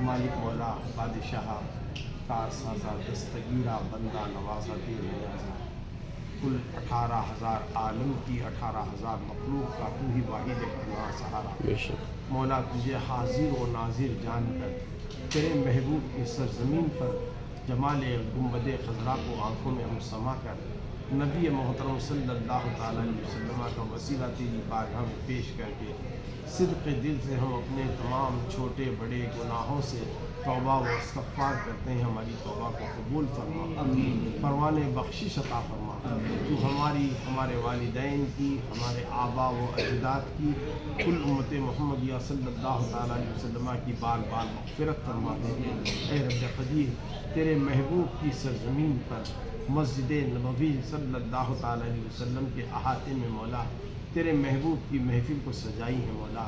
مالک مولا بادشاہ کارسازہ دستگیرہ بندہ نوازہ دے نیازہ، کل 18,000 عالم کی 18,000 مخلوق کا تو ہی واحد احتمال سہارا۔ مولا تجھے حاضر و ناظر جان کر تیرے محبوب کی سرزمین پر جمال گنبد خضرا کو آنکھوں میں ہم سما کر نبی محترم صلی اللہ تعالیٰ علیہ وسلم کا وسیلہ تیری بارگاہ میں پیش کر کے صدق دل سے ہم اپنے تمام چھوٹے بڑے گناہوں سے توبہ و استغفار کرتے ہیں۔ ہماری توبہ کو قبول فرما، پروان بخشش عطا فرما۔ تو ہماری، ہمارے والدین کی، ہمارے آبا و اجداد کی، کل امت محمدیہ صلی اللہ تعالیٰ علیہ وسلم کی بال بال مغفرت فرما دے۔ اے رب قدیر، تیرے محبوب کی سرزمین پر مسجد نبوی صلی اللہ تعالیٰ علیہ وسلم کے احاطے میں مولا تیرے محبوب کی محفل کو سجائی ہے مولا۔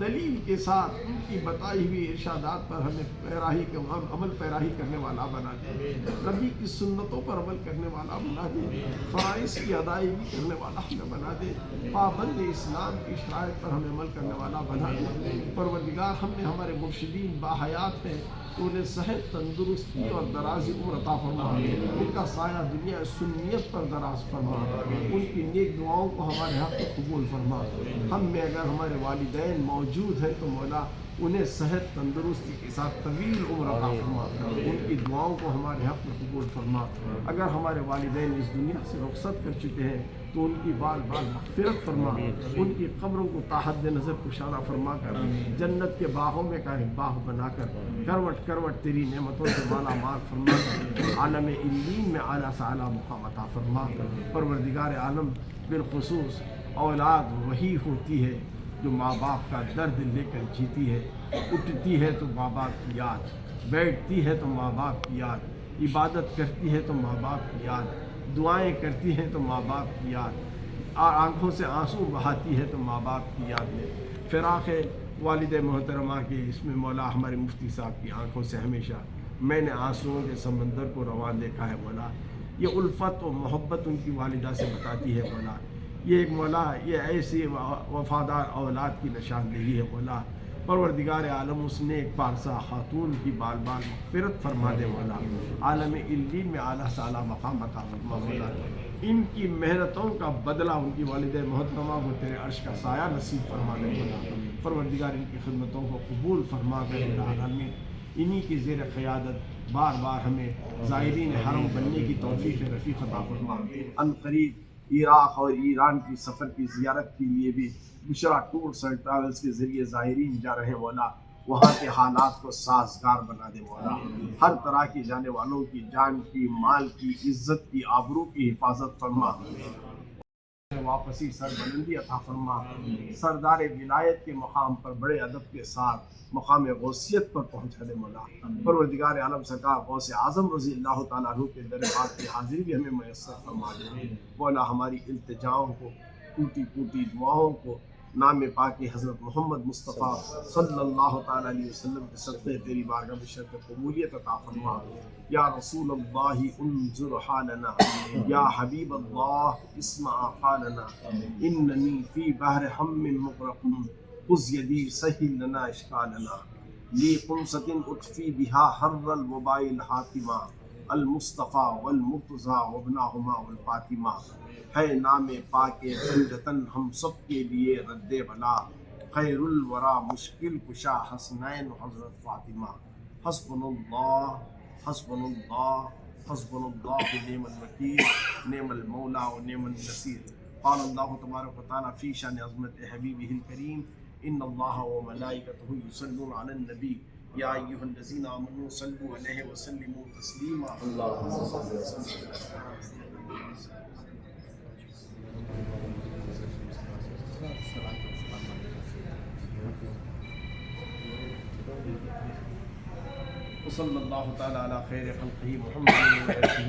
دلیل کے ساتھ ان کی بتائی ہوئی ارشادات پر ہمیں عمل پیراہی کرنے والا بنا دے، نبی کی سنتوں پر عمل کرنے والا بنا دے، فرائض کی ادائیگی کرنے والا ہمیں بنا دے، پابند اسلام کی شرائط پر ہمیں عمل کرنے والا بنا دے۔ پروردگار ہم نے ہمارے مرشدین باحیات ہیں، انہیں صحت، تندرستی اور دراز عمر عطا فرما، ان کا سایہ دنیا سنیت پر دراز فرما، ان کی نیک دعاؤں کو ہمارے حق میں قبول فرما۔ ہم میں اگر ہمارے والدین موجود ہیں تو مولا انہیں صحت، تندرستی کے ساتھ طویل عمر عطا فرما، ان کی دعاؤں کو ہمارے حق میں قبول فرما۔ اگر ہمارے والدین اس دنیا سے رخصت کر چکے ہیں تو ان کی بال بال مغفرت فرما، ان کی قبروں کو تحت نظر کشادہ فرما کر جنت کے باغوں میں کا ایک باغ بنا کر کروٹ کروٹ تیری نعمتوں سے مالا مال فرما کر عالم علین میں اعلیٰ سے اعلیٰ مقام عطا فرما۔ پروردگار عالم، بالخصوص اولاد وہی ہوتی ہے جو ماں باپ کا درد لے کر جیتی ہے، اٹھتی ہے تو ماں باپ کی یاد، بیٹھتی ہے تو ماں باپ کی یاد، عبادت کرتی ہے تو ماں باپ کی یاد، دعائیں کرتی ہیں تو ماں باپ کی یاد، آنکھوں سے آنسو بہاتی ہے تو ماں باپ کی یاد میں۔ فراق والد محترمہ کے اس میں مولا ہمارے مفتی صاحب کی آنکھوں سے ہمیشہ میں نے آنسوؤں کے سمندر کو روان دیکھا ہے مولا۔ یہ الفت و محبت ان کی والدہ سے بتاتی ہے مولا، یہ ایک مولا یہ ایسی وفادار اولاد کی نشاندہی ہے مولا۔ پروردگار عالم اس نے ایک پارسا خاتون کی بال بال مغفرت فرما دے مولا، عالم علین میں اعلیٰ سے اعلیٰ مقام عطا فرما مولا۔ ان کی محنتوں کا بدلہ ان کی والدہ محترمہ کو تیرے عرش کا سایہ نصیب فرما دے مولا۔ پروردگار ان کی خدمتوں کو قبول فرما کر العالمین انہی کی زیر قیادت بار بار ہمیں زائرین حرم بننے کی توفیق رفیق عطا فرما۔ ان قریب عراق اور ایران کی سفر کی زیارت کے لیے بھی بشرا ٹورس اینڈ ٹریولز کے ذریعے زائرین جا رہے مولا، وہاں کے حالات کو سازگار بنا دے مولا۔ ہر طرح کی جانے والوں کی جان کی، مال کی، عزت کی، آبرو کی حفاظت فرما، واپسی سربلندی عطا فرما۔ سردار ولایت کے مقام پر بڑے ادب کے ساتھ مقام غوثیت پر پہنچا دے مولا۔ پروردگار عالم سرکار غوث اعظم رضی اللہ تعالیٰ عنہ کے دربار کی حاضری بھی ہمیں میسر فرما دے مولا۔ ہماری التجاؤں کو، ٹوٹی پوٹی دعاؤں کو نام پاک حضرت محمد مصطفیٰ صلی اللہ تعالیٰ علیہ وسلم کے صدقے تیری بارگاہ میں شرط قبولیت عطا فرما۔ یا رسول اللہ انظر حالنا، یا حبیب اللہ اسمع قالنا، اننی فی بحر ہم مغرق خذ یدی سہل لنا اشکالنا، لی قمصۃ اطفی بہا حر الوباء الحاتمہ، المصطفیٰ والمرتضیٰ وابناہما والفاطمہ۔ ہے نام پاک بندتن ہم سب کے لیے رد بلا، خیر الورا مشکل کشا حسنین حضرت فاطمہ۔ حسبنا اللہ حسبنا اللہ حسبنا اللہ نعم الوکیل نعم المولا و نعم النصیر۔ قال اللہ تبارک و تعالیٰ فی شان عظمت حبیبہ الکریم، ان اللہ و ملائکتہ یصلون علی النبی یا ایھا الذین آمنوا صلوا علیہ وسلموا تسلیما۔ اللہم صل وسلم۔ وصلی اللہ تعالیٰ علی خیر خلقہ محمد وآلہ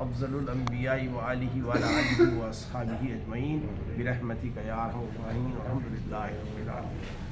افضل الانبیاء وآلہ وعلی آلہ واصحابہ اجمعین برحمتک یا ارحم الراحمین والحمد للہ رب العالمین۔